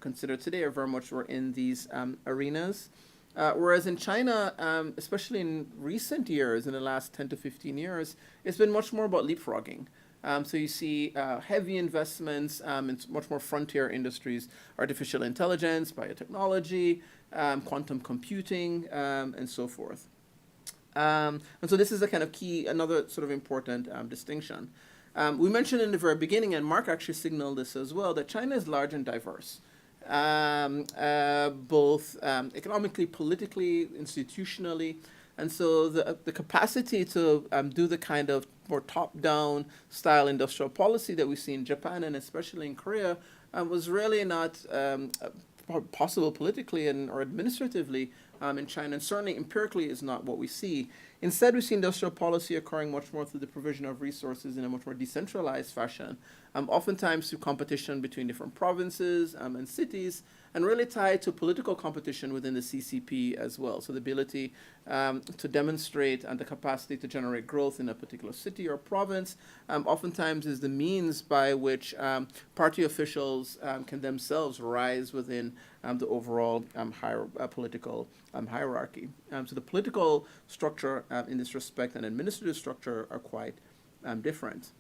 consider today are very much were in these arenas. Whereas in China, especially in recent years, in the last 10 to 15 years, it's been much more about leapfrogging. So you see heavy investments in much more frontier industries, artificial intelligence, biotechnology, quantum computing, and so forth. And so this is a kind of another sort of important distinction. We mentioned in the very beginning, and Mark actually signaled this as well, that China is large and diverse. Both economically, politically, institutionally. And so the capacity to do the kind of more top-down style industrial policy that we see in Japan and especially in Korea was really not possible politically or administratively in China, and certainly empirically is not what we see. Instead, we see industrial policy occurring much more through the provision of resources in a much more decentralized fashion, oftentimes through competition between different provinces and cities, and really tied to political competition within the CCP as well. So the ability to demonstrate and the capacity to generate growth in a particular city or province oftentimes is the means by which party officials can themselves rise within the overall political hierarchy. So the political structure in this respect and administrative structure are quite different.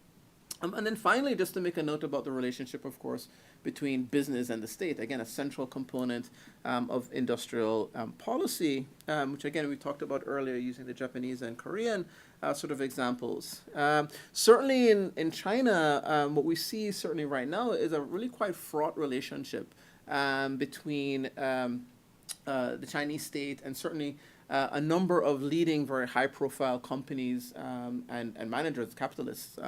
And then finally, just to make a note about the relationship, of course, between business and the state, again, a central component of industrial policy, which again, we talked about earlier using the Japanese and Korean sort of examples. Certainly in China, what we see certainly right now is a really quite fraught relationship between the Chinese state and certainly a number of leading, very high-profile companies and managers, capitalists,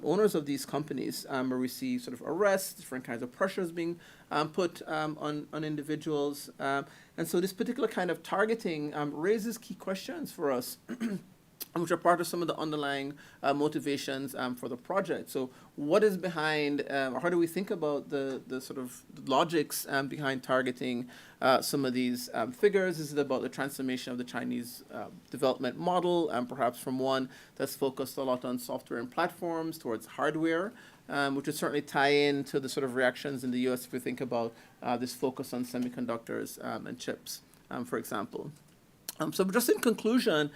owners of these companies, where we see sort of arrests, different kinds of pressures being put on individuals. And so this particular kind of targeting raises key questions for us, which are part of some of the underlying motivations for the project. So what is behind, how do we think about the sort of logics behind targeting some of these figures? Is it about the transformation of the Chinese development model, perhaps from one that's focused a lot on software and platforms towards hardware, which would certainly tie into the sort of reactions in the US if we think about this focus on semiconductors and chips, for example. So just in conclusion,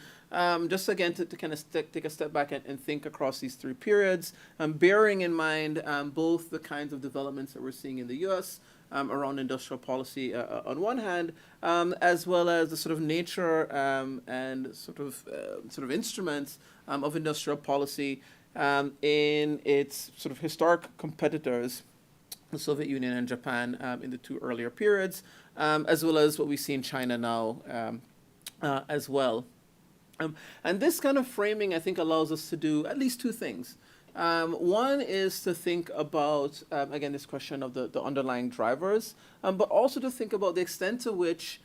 just again to kind of take a step back and think across these three periods, bearing in mind both the kinds of developments that we're seeing in the US around industrial policy on one hand, as well as the sort of nature and sort of instruments of industrial policy in its sort of historic competitors, the Soviet Union and Japan in the two earlier periods, as well as what we see in China now as well. And this kind of framing, I think, allows us to do at least two things. One is to think about, again, this question of the underlying drivers, but also to think about the extent to which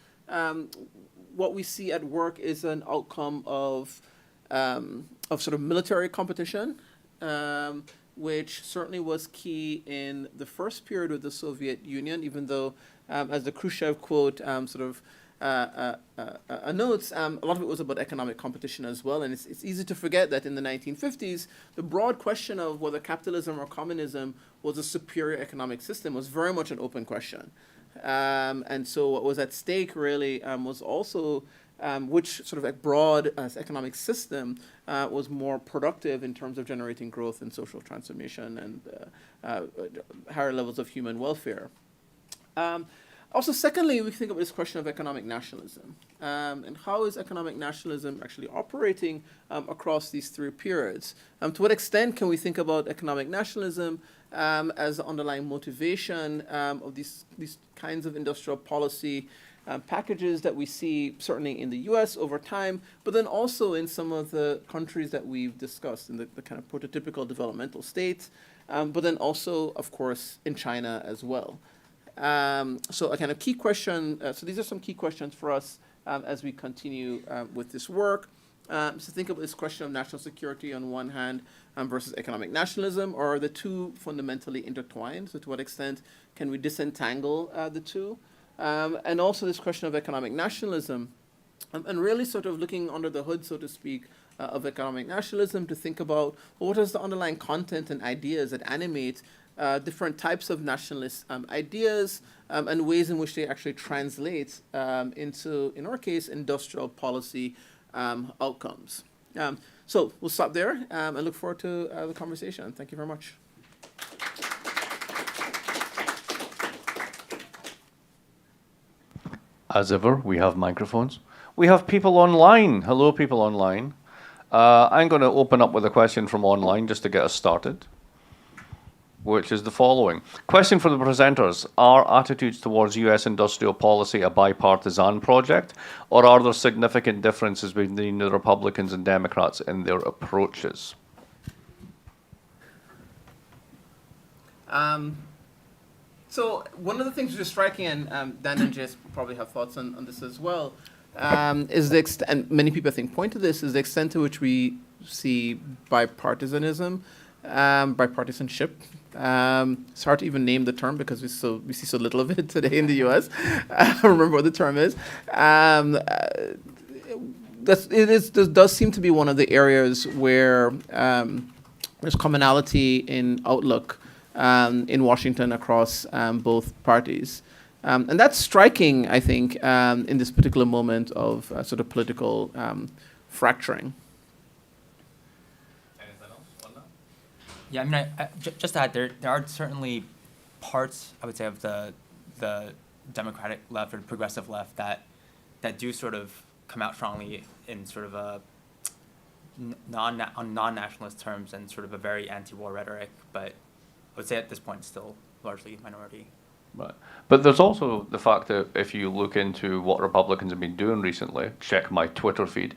what we see at work is an outcome of sort of military competition, which certainly was key in the first period of the Soviet Union, even though, as the Khrushchev quote notes, a lot of it was about economic competition as well. And it's easy to forget that in the 1950s, the broad question of whether capitalism or communism was a superior economic system was very much an open question. And so what was at stake really was also which sort of a broad economic system was more productive in terms of generating growth and social transformation and higher levels of human welfare. Also, secondly, we think about this question of economic nationalism and how is economic nationalism actually operating across these three periods. To what extent can we think about economic nationalism as the underlying motivation of these kinds of industrial policy packages that we see certainly in the US over time, but then also in some of the countries that we've discussed in the kind of prototypical developmental states, but then also, of course, in China as well. So a kind of key question, so these are some key questions for us as we continue with this work. So think about this question of national security on one hand versus economic nationalism. Are the two fundamentally intertwined? So to what extent can we disentangle the two? And also this question of economic nationalism and really sort of looking under the hood, so to speak, of economic nationalism to think about what is the underlying content and ideas that animate different types of nationalist ideas and ways in which they actually translate into, in our case, industrial policy outcomes. So we'll stop there and look forward to the conversation. Thank you very much. As ever, we have microphones. We have people online. Hello, people online. I'm going to open up with a question from online just to get us started, which is the following. Question for the presenters. Are attitudes towards US industrial policy a bipartisan project, or are there significant differences between the Republicans and Democrats in their approaches? So one of the things which is striking, and Dan and Jess probably have thoughts on this as well, is the and many people I think point to this, is the extent to which we see bipartisanship, It's hard to even name the term because we see so little of it today in the U.S. I don't remember what the term is. This does seem to be one of the areas where there's commonality in outlook in Washington across both parties. And that's striking, I think, in this particular moment of sort of political fracturing. Anything else on that? Yeah, I mean, just to add, there are certainly parts, I would say, of the Democratic left or the progressive left that do sort of come out strongly in sort of a non-nationalist terms and sort of a very anti-war rhetoric, but I would say at this point it's still largely minority. Right. But there's also the fact that if you look into what Republicans have been doing recently, check my Twitter feed,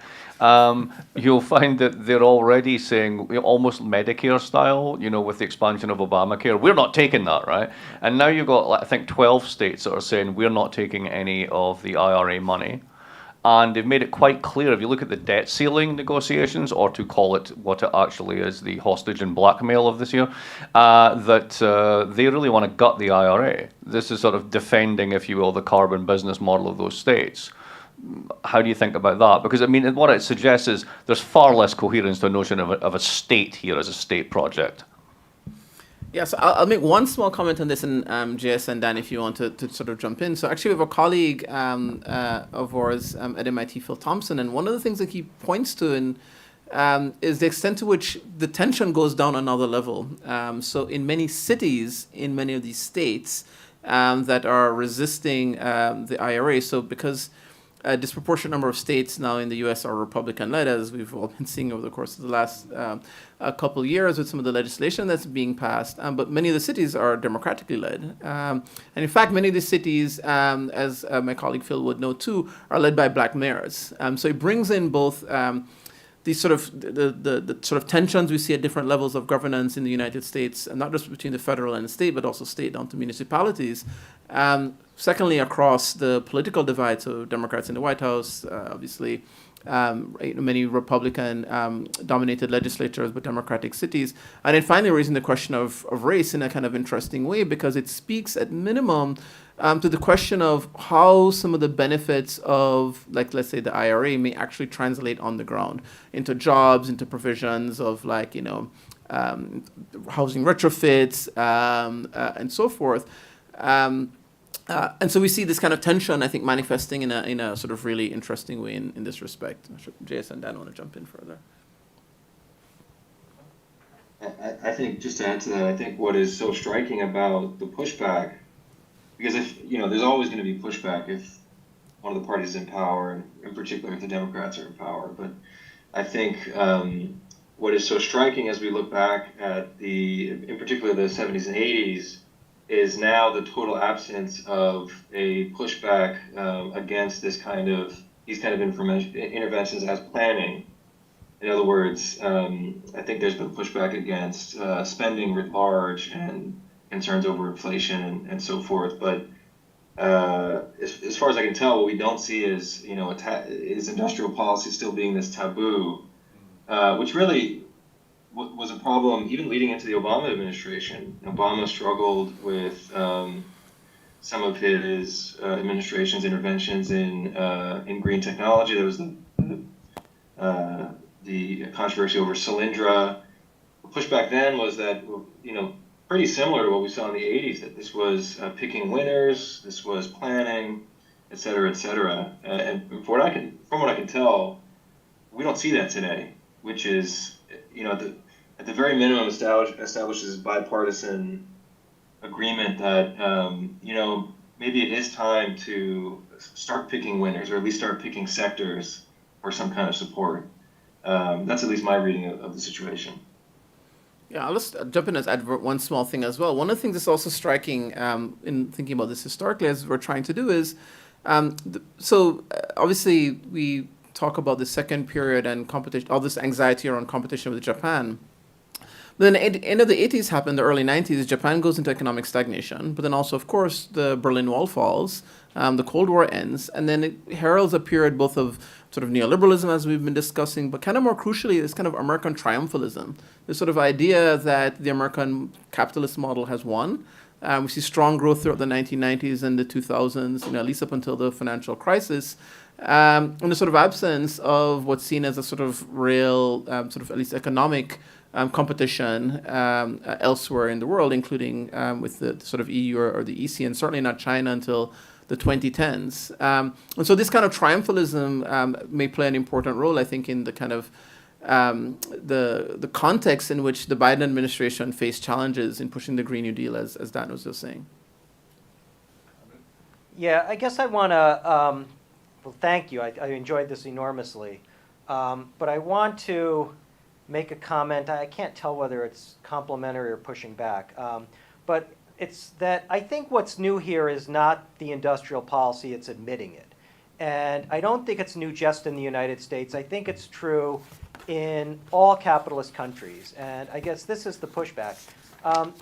you'll find that they're already saying, almost Medicare style, with the expansion of Obamacare, we're not taking that, right? And now you've got, I think, 12 states that are saying we're not taking any of the IRA money. And they've made it quite clear, if you look at the debt ceiling negotiations, or to call it what it actually is, the hostage and blackmail of this year, that they really want to gut the IRA. This is sort of defending, if you will, the carbon business model of those states. How do you think about that? Because, I mean, what it suggests is there's far less coherence to a notion of a state here as a state project. Yeah, so I'll make one small comment on this, and JS and Dan, if you want to sort of jump in. So actually, we have a colleague of ours at MIT, Phil Thompson, and one of the things that he points to is the extent to which the tension goes down another level. So in many cities, in many of these states that are resisting the IRA, so because a disproportionate number of states now in the U.S. are Republican-led, as we've all been seeing over the course of the last a couple of years with some of the legislation that's being passed. But many of the cities are democratically led. And in fact, many of the cities, as my colleague Phil would know too, are led by black mayors. So it brings in both these sort of the sort of tensions we see at different levels of governance in the United States, and not just between the federal and the state, but also state down to municipalities. Secondly, across the political divide, so Democrats in the White House, obviously, many Republican-dominated legislatures, but Democratic cities. And then finally raising the question of race in a kind of interesting way, because it speaks at minimum to the question of how some of the benefits of, like, let's say the IRA may actually translate on the ground into jobs, into provisions of housing retrofits, and so forth. And so we see this kind of tension, I think, manifesting in a sort of really interesting way in this respect. JS and Dan want to jump in further. I think, just to add to that, I think what is so striking about the pushback, because there's always going to be pushback if one of the parties is in power, and in particular if the Democrats are in power. But I think what is so striking as we look back at in particular the 70s and 80s, is now the total absence of a pushback against these kind of interventions as planning. In other words, I think there's been pushback against spending writ large and concerns over inflation and so forth. But as far as I can tell, what we don't see is is industrial policy still being this taboo, which really was a problem even leading into the Obama administration. Obama struggled with some of his administration's interventions in green technology. There was the controversy over Solyndra. The pushback then was that, pretty similar to what we saw in the 80s, that this was picking winners, this was planning, et cetera, et cetera. And from what I can tell, we don't see that today, which is, at the very minimum establishes bipartisan agreement that, maybe it is time to start picking winners, or at least start picking sectors for some kind of support. That's at least my reading of the situation. Yeah, I'll just jump in and add one small thing as well. One of the things that's also striking in thinking about this historically, as we're trying to do, is obviously we talk about the second period and competition, all this anxiety around competition with Japan. Then at the end of the 80s happened, the early 90s, Japan goes into economic stagnation, but then also, of course, the Berlin Wall falls, the Cold War ends, and then it heralds a period both of sort of neoliberalism, as we've been discussing, but kind of more crucially, this kind of American triumphalism, this sort of idea that the American capitalist model has won. We see strong growth throughout the 1990s and the 2000s, at least up until the financial crisis. And the sort of absence of what's seen as a sort of real, sort of at least economic competition elsewhere in the world, including with the sort of EU or the EC, and certainly not China until the 2010s. And so this kind of triumphalism may play an important role, I think, in the kind of the context in which the Biden administration faced challenges in pushing the Green New Deal, as Dan was just saying. Yeah, I guess I want to, well, thank you. I enjoyed this enormously. But I want to make a comment. I can't tell whether it's complimentary or pushing back. But it's that I think what's new here is not the industrial policy, it's admitting it. And I don't think it's new just in the United States. I think it's true in all capitalist countries. And I guess this is the pushback.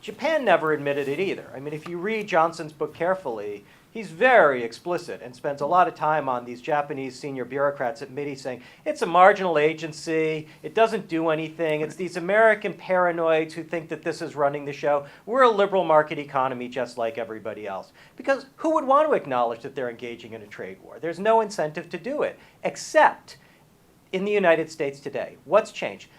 Japan never admitted it either. I mean, if you read Johnson's book carefully, he's very explicit and spends a lot of time on these Japanese senior bureaucrats at MIDI saying, it's a marginal agency, it doesn't do anything, it's these American paranoids who think that this is running the show. We're a liberal market economy just like everybody else. Because who would want to acknowledge that they're engaging in a trade war? There's no incentive to do it, except in the United States today. What's changed?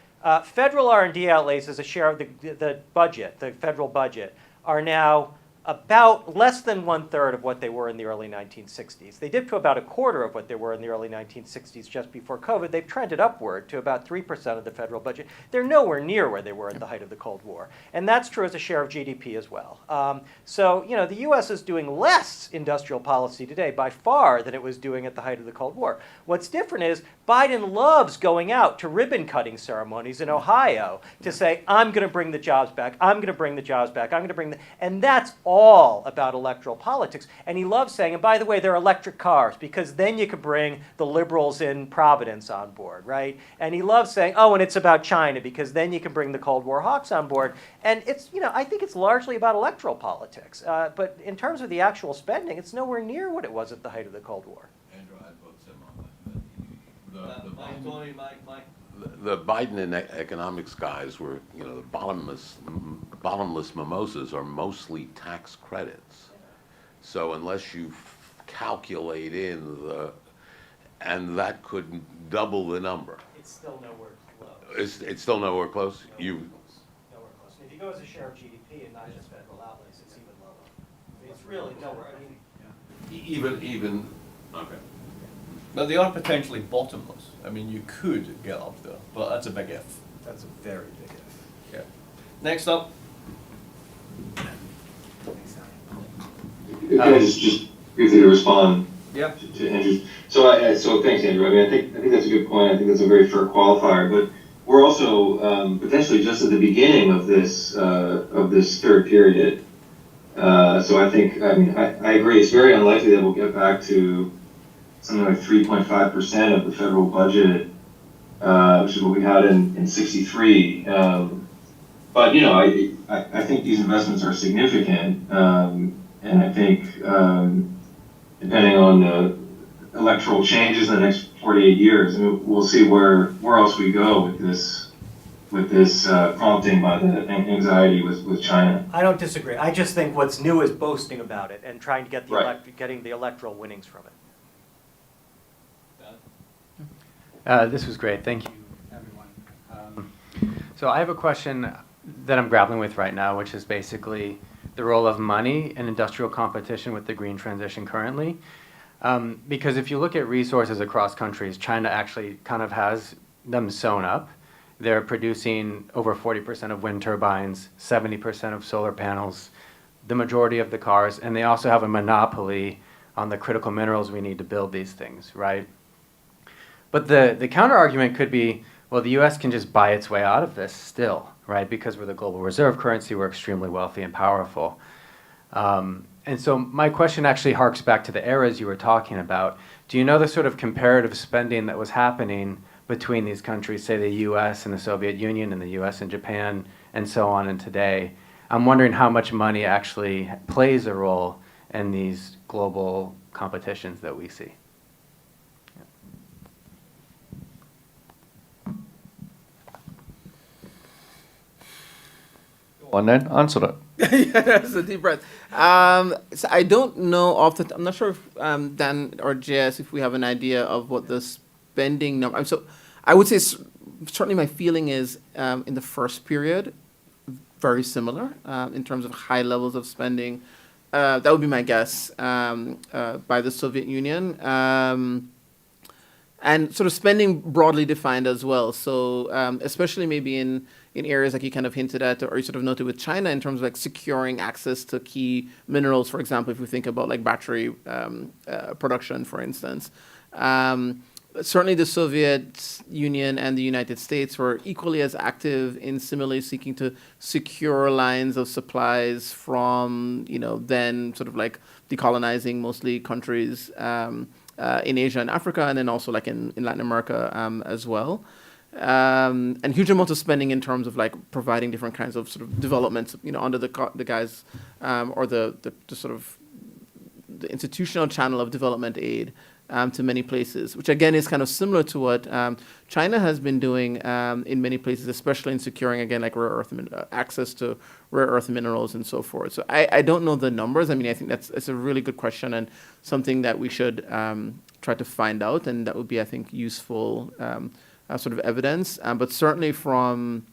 Federal R&D outlays as a share of the budget, the federal budget, are now about less than 1/3 of what they were in the early 1960s. They dipped to about 1/4 of what they were in the early 1960s just before COVID. They've trended upward to about 3% of the federal budget. They're nowhere near where they were at the height of the Cold War. And that's true as a share of GDP as well. So, the US is doing less industrial policy today by far than it was doing at the height of the Cold War. What's different is Biden loves going out to ribbon cutting ceremonies in Ohio to say, I'm going to bring the jobs back, I'm going to bring the jobs back, I'm going to bring the, and that's all about electoral politics. And he loves saying, and by the way, they're electric cars, because then you could bring the liberals in Providence on board, right? And he loves saying, oh, and it's about China, because then you can bring the Cold War hawks on board. And it's, I think it's largely about electoral politics. But in terms of the actual spending, it's nowhere near what it was at the height of the Cold War. The Biden and economics guys were, the bottomless mimosas are mostly tax credits. So unless you calculate in and that could double the number. It's still nowhere close. It's still nowhere close? Nowhere close. If you go as a share of GDP and not just federal outlays, it's even lower. It's really nowhere. Even, okay. But they are potentially bottomless. I mean, you could get up there, but that's a big if. That's a very big if. Yeah. Next up. Can I just briefly to respond Yeah. to Andrew? So thanks, Andrew. I mean, I think that's a good point. I think that's a very fair qualifier. But we're also potentially just at the beginning of this third period. So I think, I agree. It's very unlikely that we'll get back to something like 3.5% of the federal budget, which is what we had in '63. But I think these investments are significant, and I think depending on the electoral changes in the next 48 years, we'll see where else we go with this prompting by the anxiety with China. I don't disagree. I just think what's new is boasting about it and trying to get Right. getting the electoral winnings from it. This was great. Thank you, everyone. So I have a question that I'm grappling with right now, which is basically the role of money in industrial competition with the green transition currently. Because if you look at resources across countries, China actually kind of has them sewn up. They're producing over 40% of wind turbines, 70% of solar panels, the majority of the cars, and they also have a monopoly on the critical minerals we need to build these things, right? But the counter argument could be, well, the US can just buy its way out of this still, right? Because we're the global reserve currency, we're extremely wealthy and powerful. And so my question actually harks back to the eras you were talking about. Do you know the sort of comparative spending that was happening between these countries, say the US and the Soviet Union and the US and Japan and so on and today. I'm wondering how much money actually plays a role in these global competitions that we see. Go on then, answer it. Yeah, that's a deep breath. So I don't know I'm not sure if Dan or JS, if we have an idea of what the spending number. So I would say certainly my feeling is in the first period, very similar in terms of high levels of spending. That would be my guess by the Soviet Union. And sort of spending broadly defined as well. So especially maybe in areas like you kind of hinted at, or you sort of noted with China in terms of like securing access to key minerals, for example, if we think about like battery production, for instance. Certainly the Soviet Union and the United States were equally as active in similarly seeking to secure lines of supplies from, then sort of like decolonizing mostly countries in Asia and Africa, and then also like in Latin America as well. And huge amount of spending in terms of like providing different kinds of sort of developments, under the guise or the sort of the institutional channel of development aid to many places, which again is kind of similar to what China has been doing in many places, especially in securing again like access to rare earth minerals and so forth. So I don't know the numbers. I mean, I think that's a really good question and something that we should try to find out, and that would be, I think, useful sort of evidence. But certainly from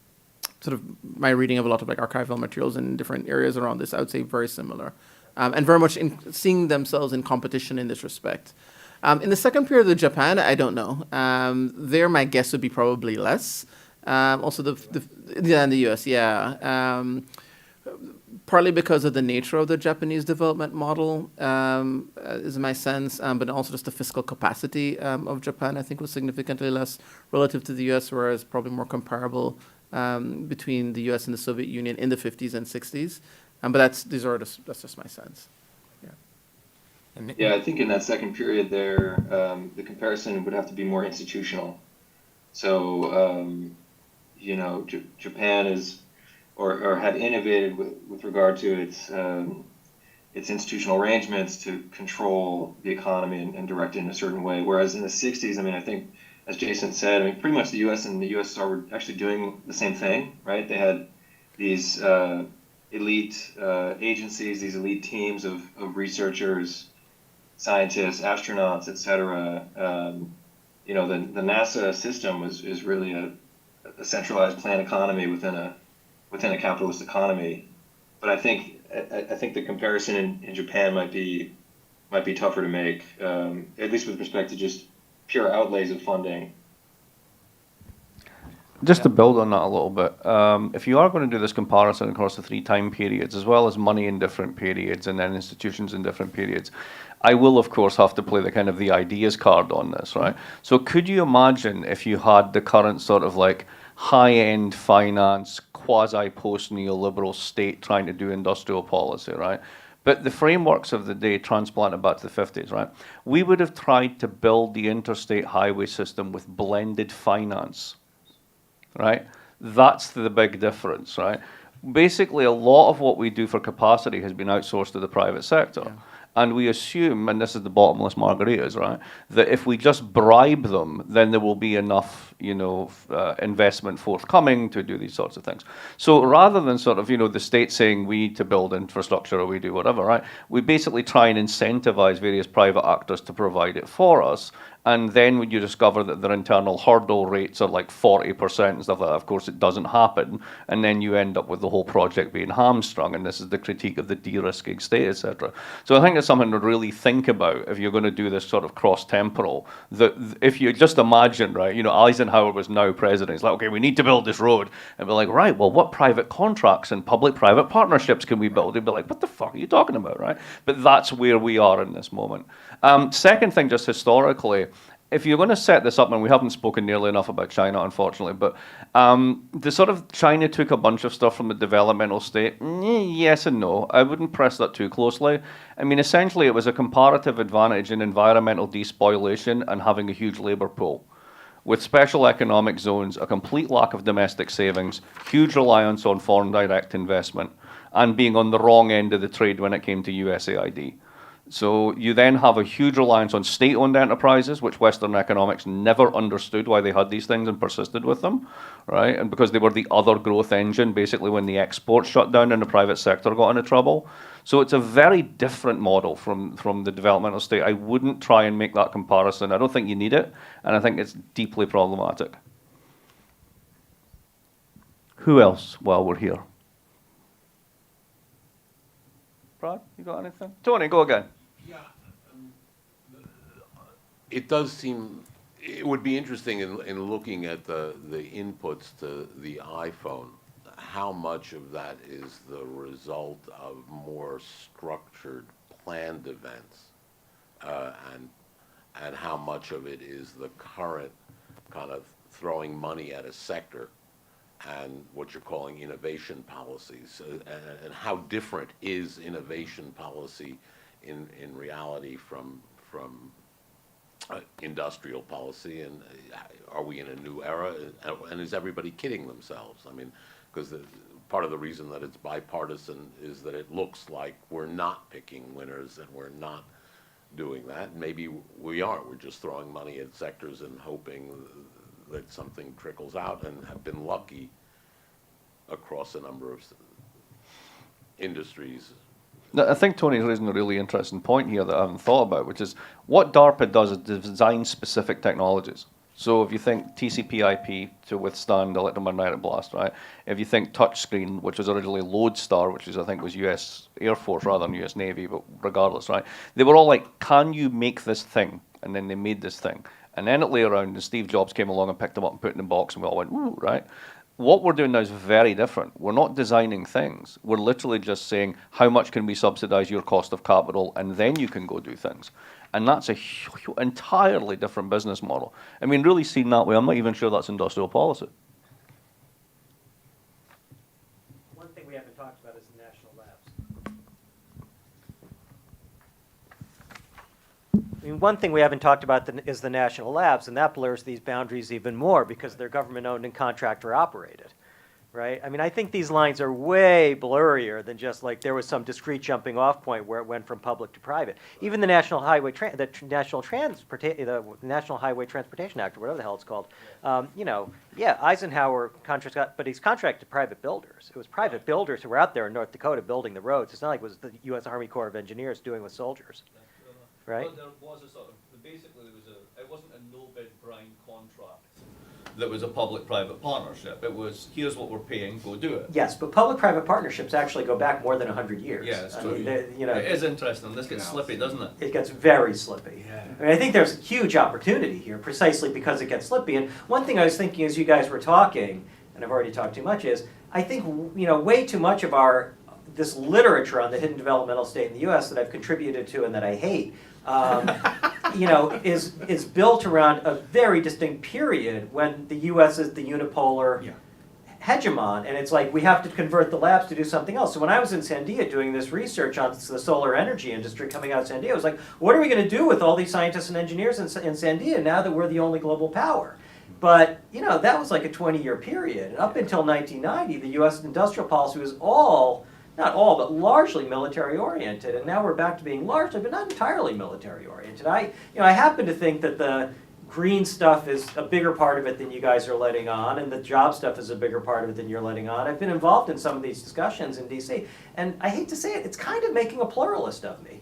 sort of my reading of a lot of like archival materials in different areas around this, I would say very similar, and very much seeing themselves in competition in this respect. In the second period of Japan, I don't know. There, my guess would be probably less. Also, in the U.S., yeah. Partly because of the nature of the Japanese development model, is my sense, but also just the fiscal capacity of Japan, I think, was significantly less relative to the U.S., whereas probably more comparable between the U.S. and the Soviet Union in the 50s and 60s. But that's just my sense. Yeah, I think in that second period there, the comparison would have to be more institutional. So, Japan is, or had innovated with regard to its institutional arrangements to control the economy and direct it in a certain way. Whereas in the 60s, I mean, I think, as Jason said, I mean, pretty much the U.S. and the USSR were actually doing the same thing, right? They had these elite agencies, these elite teams of researchers, scientists, astronauts, et cetera. The NASA system is really a centralized planned economy within a capitalist economy. But I think the comparison in Japan might be tougher to make, at least with respect to just pure outlays of funding. Just to build on that a little bit, if you are going to do this comparison across the 3 time periods, as well as money in different periods and then institutions in different periods, I will, of course, have to play the kind of the ideas card on this, right? So could you imagine if you had the current sort of like high-end finance, quasi-post-neoliberal state trying to do industrial policy, right? But the frameworks of the day transplanted back to the 50s, right? We would have tried to build the interstate highway system with blended finance, right? That's the big difference, right? Basically, a lot of what we do for capacity has been outsourced to the private sector. Yeah. And we assume, and this is the bottomless margaritas, right, that if we just bribe them, then there will be enough, investment forthcoming to do these sorts of things. So rather than sort of, the state saying we need to build infrastructure or we do whatever, right, we basically try and incentivize various private actors to provide it for us. And then when you discover that their internal hurdle rates are like 40% and stuff like that, of course it doesn't happen. And then you end up with the whole project being hamstrung. And this is the critique of the de-risking state, etc. So I think it's something to really think about if you're going to do this sort of cross-temporal. That if you just imagine, right, Eisenhower was now president. He's like, okay, we need to build this road. And we're like, right, well, what private contracts and public-private partnerships can we build? He'd be like, what the fuck are you talking about, right? But that's where we are in this moment. Second thing, just historically, if you're going to set this up, and we haven't spoken nearly enough about China, unfortunately, but the sort of China took a bunch of stuff from the developmental state. Yes and no. I wouldn't press that too closely. I mean, essentially, it was a comparative advantage in environmental despoilation and having a huge labor pool. with special economic zones, a complete lack of domestic savings, huge reliance on foreign direct investment, and being on the wrong end of the trade when it came to USAID. So you then have a huge reliance on state-owned enterprises, which Western economics never understood why they had these things and persisted with them, right? And because they were the other growth engine, basically when the exports shut down and the private sector got into trouble. So it's a very different model from the developmental state. I wouldn't try and make that comparison. I don't think you need it, and I think it's deeply problematic. Who else while we're here? Brad, you got anything? Tony, go again. Yeah. It does seem, it would be interesting in looking at the inputs to the iPhone, how much of that is the result of more structured, planned events, and how much of it is the current kind of throwing money at a sector and what you're calling innovation policies, and how different is innovation policy in reality from industrial policy, and are we in a new era, and is everybody kidding themselves? I mean, because part of the reason that it's bipartisan is that it looks like we're not picking winners and we're not doing that. Maybe we aren't. We're just throwing money at sectors and hoping that something trickles out, and have been lucky across a number of industries. Now, I think Tony's raising a really interesting point here that I haven't thought about, which is what DARPA does is design specific technologies. So if you think TCP/IP to withstand electromagnetic blast, right? If you think touchscreen, which was originally Lodestar, which is I think was U.S. Air Force rather than U.S. Navy, but regardless, right? They were all like, can you make this thing? And then they made this thing. And then it lay around, and Steve Jobs came along and picked them up and put it in a box, and we all went, ooh, right? What we're doing now is very different. We're not designing things. We're literally just saying, how much can we subsidize your cost of capital, and then you can go do things. And that's a entirely different business model. I mean, really seen that way, I'm not even sure that's industrial policy. One thing we haven't talked about is the national labs. I mean, one thing we haven't talked about is the national labs, and that blurs these boundaries even more because they're government-owned and contractor-operated, right? I mean, I think these lines are way blurrier than just like there was some discrete jumping-off point where it went from public to private. Even the National Highway National Highway Transportation Act, or whatever the hell it's called, you know, yeah, Eisenhower but he's contracted to private builders. It was private builders who were out there in North Dakota building the roads. It's not like it was the U.S. Army Corps of Engineers doing with soldiers. Right? Well, there was a sort of, basically there was it wasn't a no-bid brine contract that was a public-private partnership. It was, here's what we're paying, go do it. Yes, but public-private partnerships actually go back more than 100 years. Yeah, it's I true. mean, you know, it is interesting. This gets slippy, doesn't it? it gets very slippy. Yeah. I mean, I think there's a huge opportunity here precisely because it gets slippy. And one thing I was thinking as you guys were talking, and I've already talked too much, is I think, you know, way too much of this literature on the hidden developmental state in the U.S. that I've contributed to and that I hate, you know, is built around a very distinct period when the U.S. is the unipolar hegemon, and it's like we have to convert the labs to do something else. So when I was in Sandia doing this research on the solar energy industry coming out of Sandia, I was like, what are we going to do with all these scientists and engineers in Sandia now that we're the only global power? But, you know, that was like a 20-year period. And up until 1990, the U.S. industrial policy was not all, but largely military-oriented, and now we're back to being largely, but not entirely military-oriented. I happen to think that the green stuff is a bigger part of it than you guys are letting on, and the job stuff is a bigger part of it than you're letting on. I've been involved in some of these discussions in D.C., and I hate to say it, it's kind of making a pluralist of me.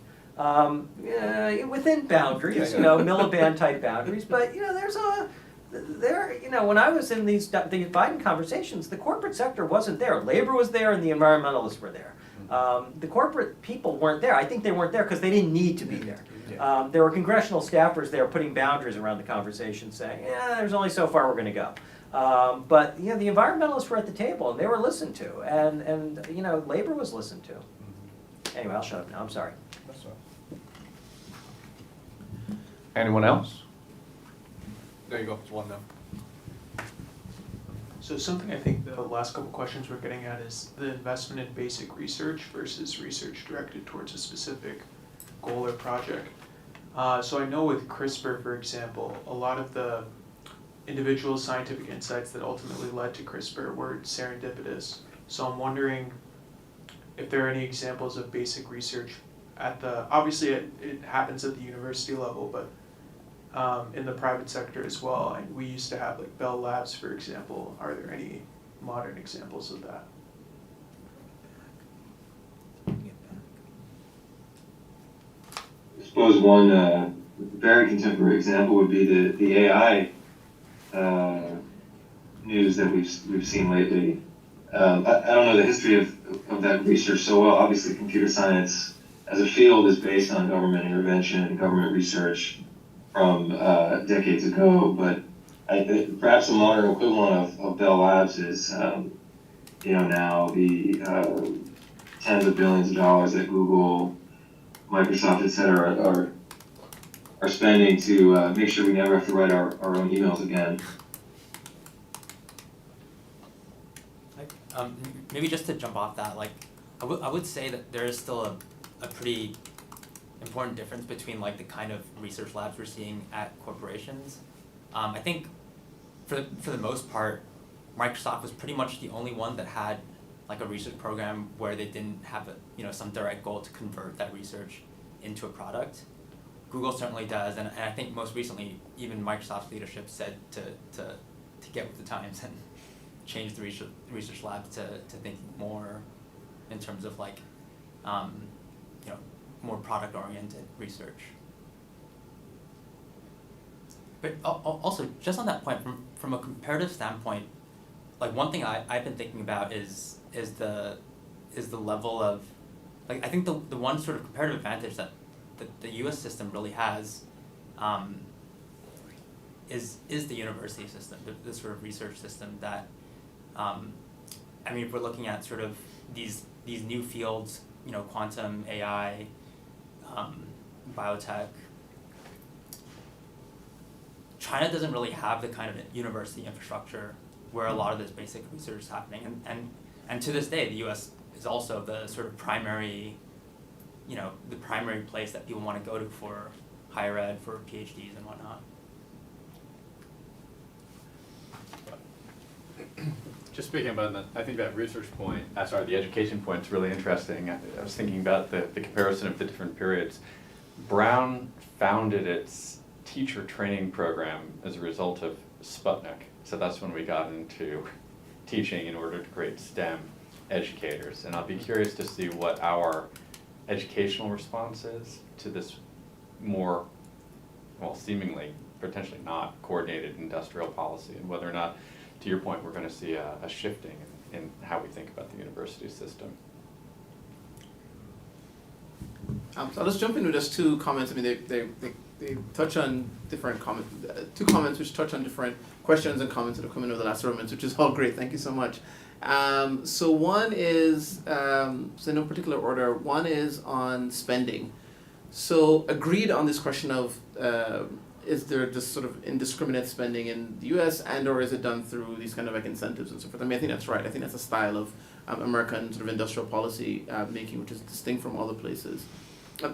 Within boundaries, you know, Miliband-type boundaries, but, you know, when I was in these Biden conversations, the corporate sector wasn't there. Labor was there and the environmentalists were there. The corporate people weren't there. I think they weren't there because they didn't need to be there. There were congressional staffers there putting boundaries around the conversation saying, yeah, there's only so far we're going to go. But, you know, the environmentalists were at the table and they were listened to. And you know, labor was listened to. Anyway, I'll shut up now. I'm sorry. That's all right. Anyone else? There you go, it's one now. So something I think the last couple questions we're getting at is the investment in basic research versus research directed towards a specific goal or project. So I know with CRISPR, for example, a lot of the individual scientific insights that ultimately led to CRISPR were serendipitous. So I'm wondering if there are any examples of basic research at the, obviously it happens at the university level, but in the private sector as well. And we used to have like Bell Labs, for example. Are there any modern examples of that? I suppose one very contemporary example would be the AI news that we've seen lately. I don't know the history of that research so well. Obviously, computer science as a field is based on government intervention and government research from decades ago. But perhaps a modern equivalent of Bell Labs is, now the tens of billions of dollars that Google, Microsoft, et cetera, are spending to make sure we never have to write our own emails again. Maybe just to jump off that, like, I would say that there is still a pretty important difference between like the kind of research labs we're seeing at corporations. I think for the most part, Microsoft was pretty much the only one that had like a research program where they didn't have some direct goal to convert that research into a product. Google certainly does, and I think most recently even Microsoft's leadership said to get with the times and change the research lab to thinking more in terms of like more product oriented research. But also just on that point, from a comparative standpoint, like one thing I've been thinking about is the level of, like, I think the one sort of comparative advantage that the U.S. system really has is the university system, the sort of research system that, I mean, if we're looking at sort of these new fields, quantum, AI, biotech, China doesn't really have the kind of university infrastructure where a lot of this basic research is happening, and to this day, the U.S. is also the sort of primary, the primary place that people want to go to for higher ed, for PhDs and whatnot. Just speaking about that, I think that research point, the education point is really interesting. I was thinking about the comparison of the different periods. Brown founded its teacher training program as a result of Sputnik. So that's when we got into teaching in order to create STEM educators. And I'll be curious to see what our educational response is to this more, well, seemingly, potentially not coordinated industrial policy, and whether or not, to your point, we're going to see a shifting in how we think about the university system. So I'll just jump in with just two comments. I mean, they touch on different comments, two comments which touch on different questions and comments that have come in over the last several minutes, which is all great. Thank you so much. So one is, so in no particular order, one is on spending. So agreed on this question of, is there just sort of indiscriminate spending in the U.S. or is it done through these kind of like incentives and so forth? I mean, I think that's right. I think that's a style of American sort of industrial policy making, which is distinct from other places.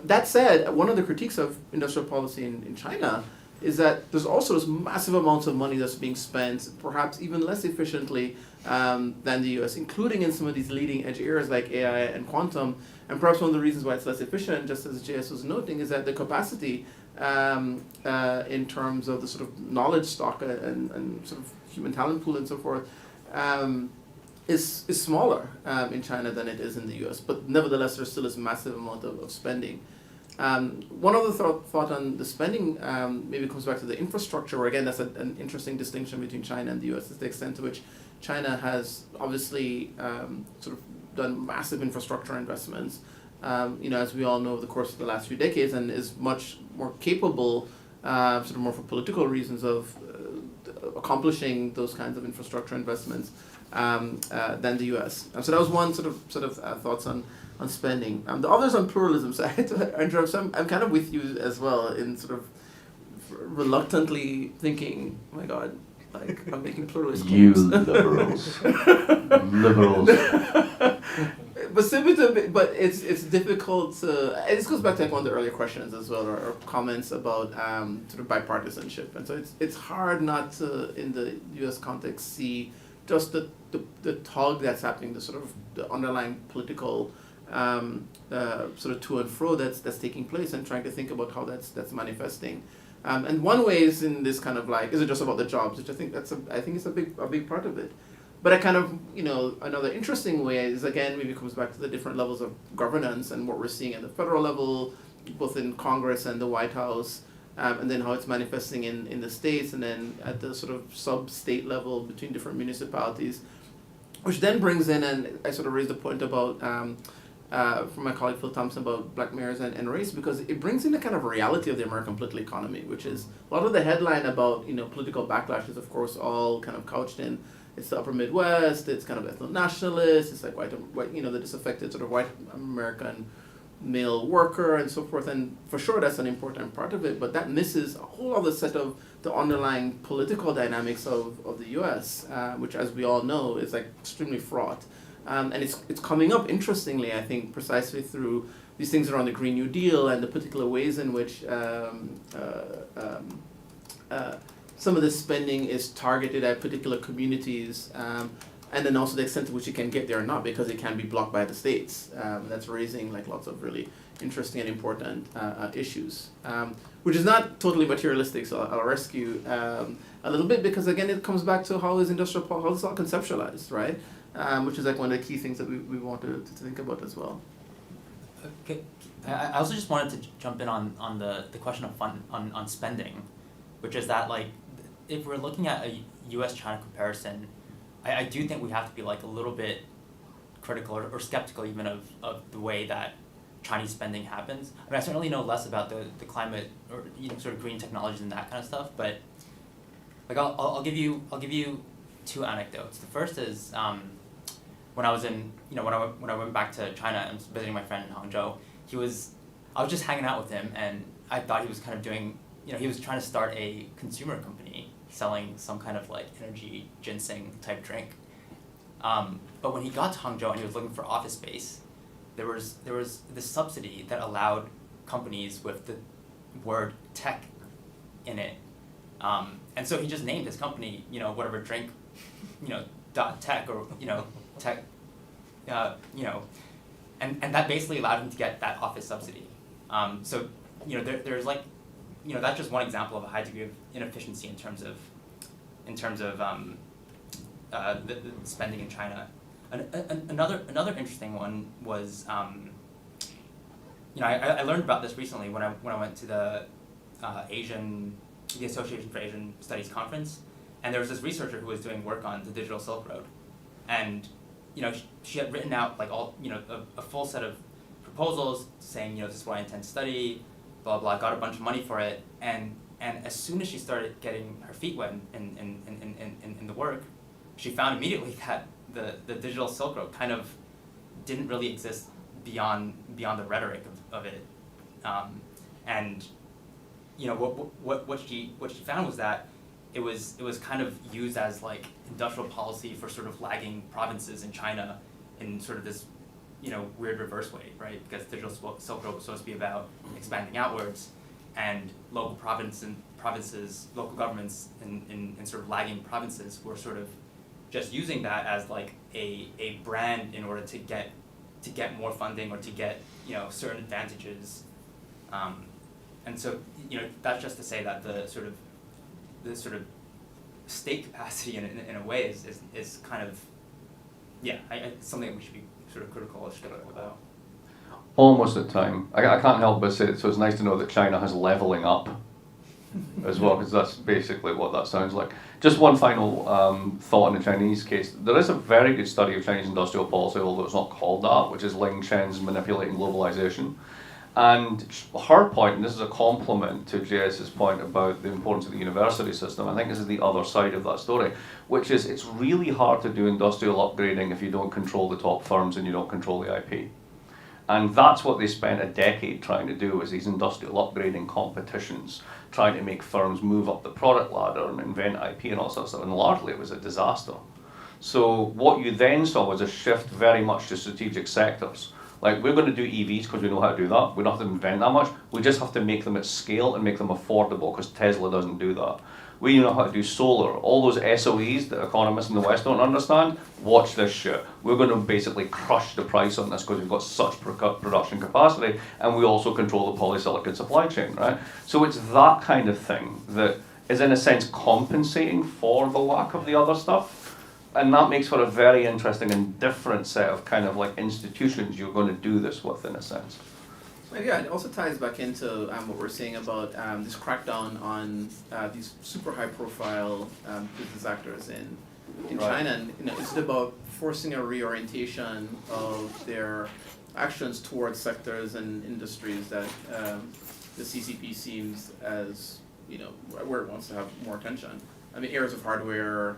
That said, one of the critiques of industrial policy in China is that there's also this massive amounts of money that's being spent, perhaps even less efficiently than the U.S., including in some of these leading edge areas like AI and quantum. And perhaps one of the reasons why it's less efficient, just as JS was noting, is that the capacity in terms of the sort of knowledge stock and sort of human talent pool and so forth is smaller in China than it is in the U.S. But nevertheless, there still is a massive amount of spending. One other thought on the spending maybe comes back to the infrastructure, where again that's an interesting distinction between China and the U.S. is the extent to which China has obviously sort of done massive infrastructure investments, as we all know, over the course of the last few decades, and is much more capable, sort of more for political reasons, of accomplishing those kinds of infrastructure investments than the U.S. So that was one sort of thoughts on spending. The others on pluralism. So I had to interrupt. So I'm kind of with you as well in sort of reluctantly thinking, oh my God, like I'm making pluralist claims. You liberals. Liberals. but it's difficult to. And this goes back to like one of the earlier questions as well, or comments about sort of bipartisanship, and so it's hard not to in the U.S. context see just the tug that's happening, the sort of the underlying political sort of to and fro that's taking place, and trying to think about how that's manifesting. And one way is in this kind of like, is it just about the jobs, which I think it's a big part of it. But a kind of, another interesting way is, again, maybe it comes back to the different levels of governance and what we're seeing at the federal level, both in Congress and the White House, and then how it's manifesting in the states, and then at the sort of sub-state level between different municipalities, which then brings in, and I sort of raised the point about, from my colleague Phil Thompson, about black mayors and race, because it brings in the kind of reality of the American political economy, which is a lot of the headline about, political backlash is, of course, all kind of couched in, it's the upper Midwest, it's kind of ethno-nationalist, it's like white, the disaffected sort of white American male worker and so forth, and for sure that's an important part of it, but that misses a whole other set of the underlying political dynamics of the US, which, as we all know, is like extremely fraught. And it's coming up, interestingly, I think, precisely through these things around the Green New Deal and the particular ways in which some of this spending is targeted at particular communities, and then also the extent to which it can get there or not, because it can be blocked by the states. That's raising like lots of really interesting and important issues, which is not totally materialistic. So I'll rescue a little bit, because again, it comes back to how is industrial how is it all conceptualized, right? Which is like one of the key things that we want to think about as well. Okay. I also just wanted to jump in on the question of on spending, which is that, like, if we're looking at a U.S.-China comparison, I do think we have to be like a little bit critical or skeptical even of the way that Chinese spending happens. I mean, I certainly know less about the climate or sort of green technologies and that kind of stuff, but like I'll give you two anecdotes. The first is when I was in when I went back to China and was visiting my friend in Hangzhou, I was just hanging out with him, and I thought he was kind of doing, he was trying to start a consumer company selling some kind of like energy ginseng type drink. But when he got to Hangzhou and he was looking for office space, there was this subsidy that allowed companies with the word tech in it. And so he just named his company, whatever drink, dot tech or, tech, and that basically allowed him to get that office subsidy. So, there's like, that's just one example of a high degree of inefficiency in terms of the spending in China. Another interesting one was, I learned about this recently when I went to the Association for Asian Studies conference, and there was this researcher who was doing work on the digital Silk Road, and she had written out like all a full set of proposals saying this is what I intend to study, blah blah. Got a bunch of money for it, and as soon as she started getting her feet wet in the work, she found immediately that the digital Silk Road kind of didn't really exist beyond the rhetoric of it, and what she found was that it was kind of used as like industrial policy for sort of lagging provinces in China in sort of this weird reverse way, right? Because digital Silk Road was supposed to be about expanding outwards, and local local governments in sort of lagging provinces were sort of just using that as like a brand in order to get more funding or to get certain advantages, and so that's just to say that the sort of state capacity in a way is kind of it's something that we should be sort of critical or skeptical about. Almost at time. I can't help but say it, so it's nice to know that China has leveling up as well, because that's basically what that sounds like. Just one final thought in the Chinese case. There is a very good study of Chinese industrial policy, although it's not called that, which is Ling Chen's Manipulating Globalization. And her point, and this is a compliment to JS's point about the importance of the university system, I think this is the other side of that story, which is it's really hard to do industrial upgrading if you don't control the top firms and you don't control the IP. And that's what they spent a decade trying to do, is these industrial upgrading competitions, trying to make firms move up the product ladder and invent IP and all sorts of stuff, and largely it was a disaster. So what you then saw was a shift very much to strategic sectors. Like, we're going to do EVs because we know how to do that. We don't have to invent that much. We just have to make them at scale and make them affordable, because Tesla doesn't do that. We know how to do solar. All those SOEs that economists in the West don't understand, watch this shit. We're going to basically crush the price on this because we've got such production capacity, and we also control the polysilicon supply chain, right? So it's that kind of thing that is, in a sense, compensating for the lack of the other stuff. And that makes for a very interesting and different set of kind of like institutions you're going to do this with, in a sense. Yeah, it also ties back into what we're saying about this crackdown on these super high-profile business actors in Right. China. And is it about forcing a reorientation of their actions towards sectors and industries that the CCP seems as where it wants to have more attention? I mean, areas of hardware,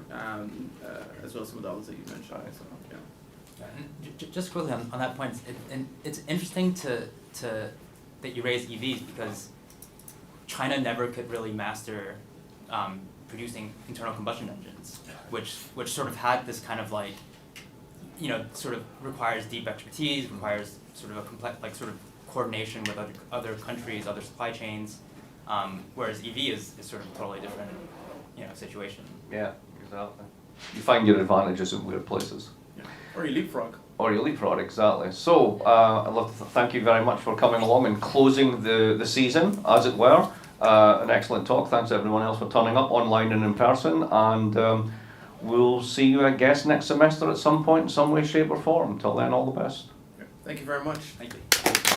as well as some of the others that you mentioned. Right. So, yeah. And just quickly on that point, it's interesting that you raise EVs, because China never could really master producing internal combustion engines, which sort of had this kind of like, sort of requires deep expertise, requires sort of a complex, like sort of coordination with other countries, other supply chains, whereas EV is sort of totally different, situation. Yeah, exactly. You find your advantages in weird places. Yeah. Or you leapfrog. Or you leapfrog, exactly. So, I'd love to thank you very much for coming along and closing the season, as it were. An excellent talk. Thanks to everyone else for turning up online and in person. And we'll see you, I guess, next semester at some point, in some way, shape, or form. Until then, all the best. Yeah. Thank you very much. Thank you.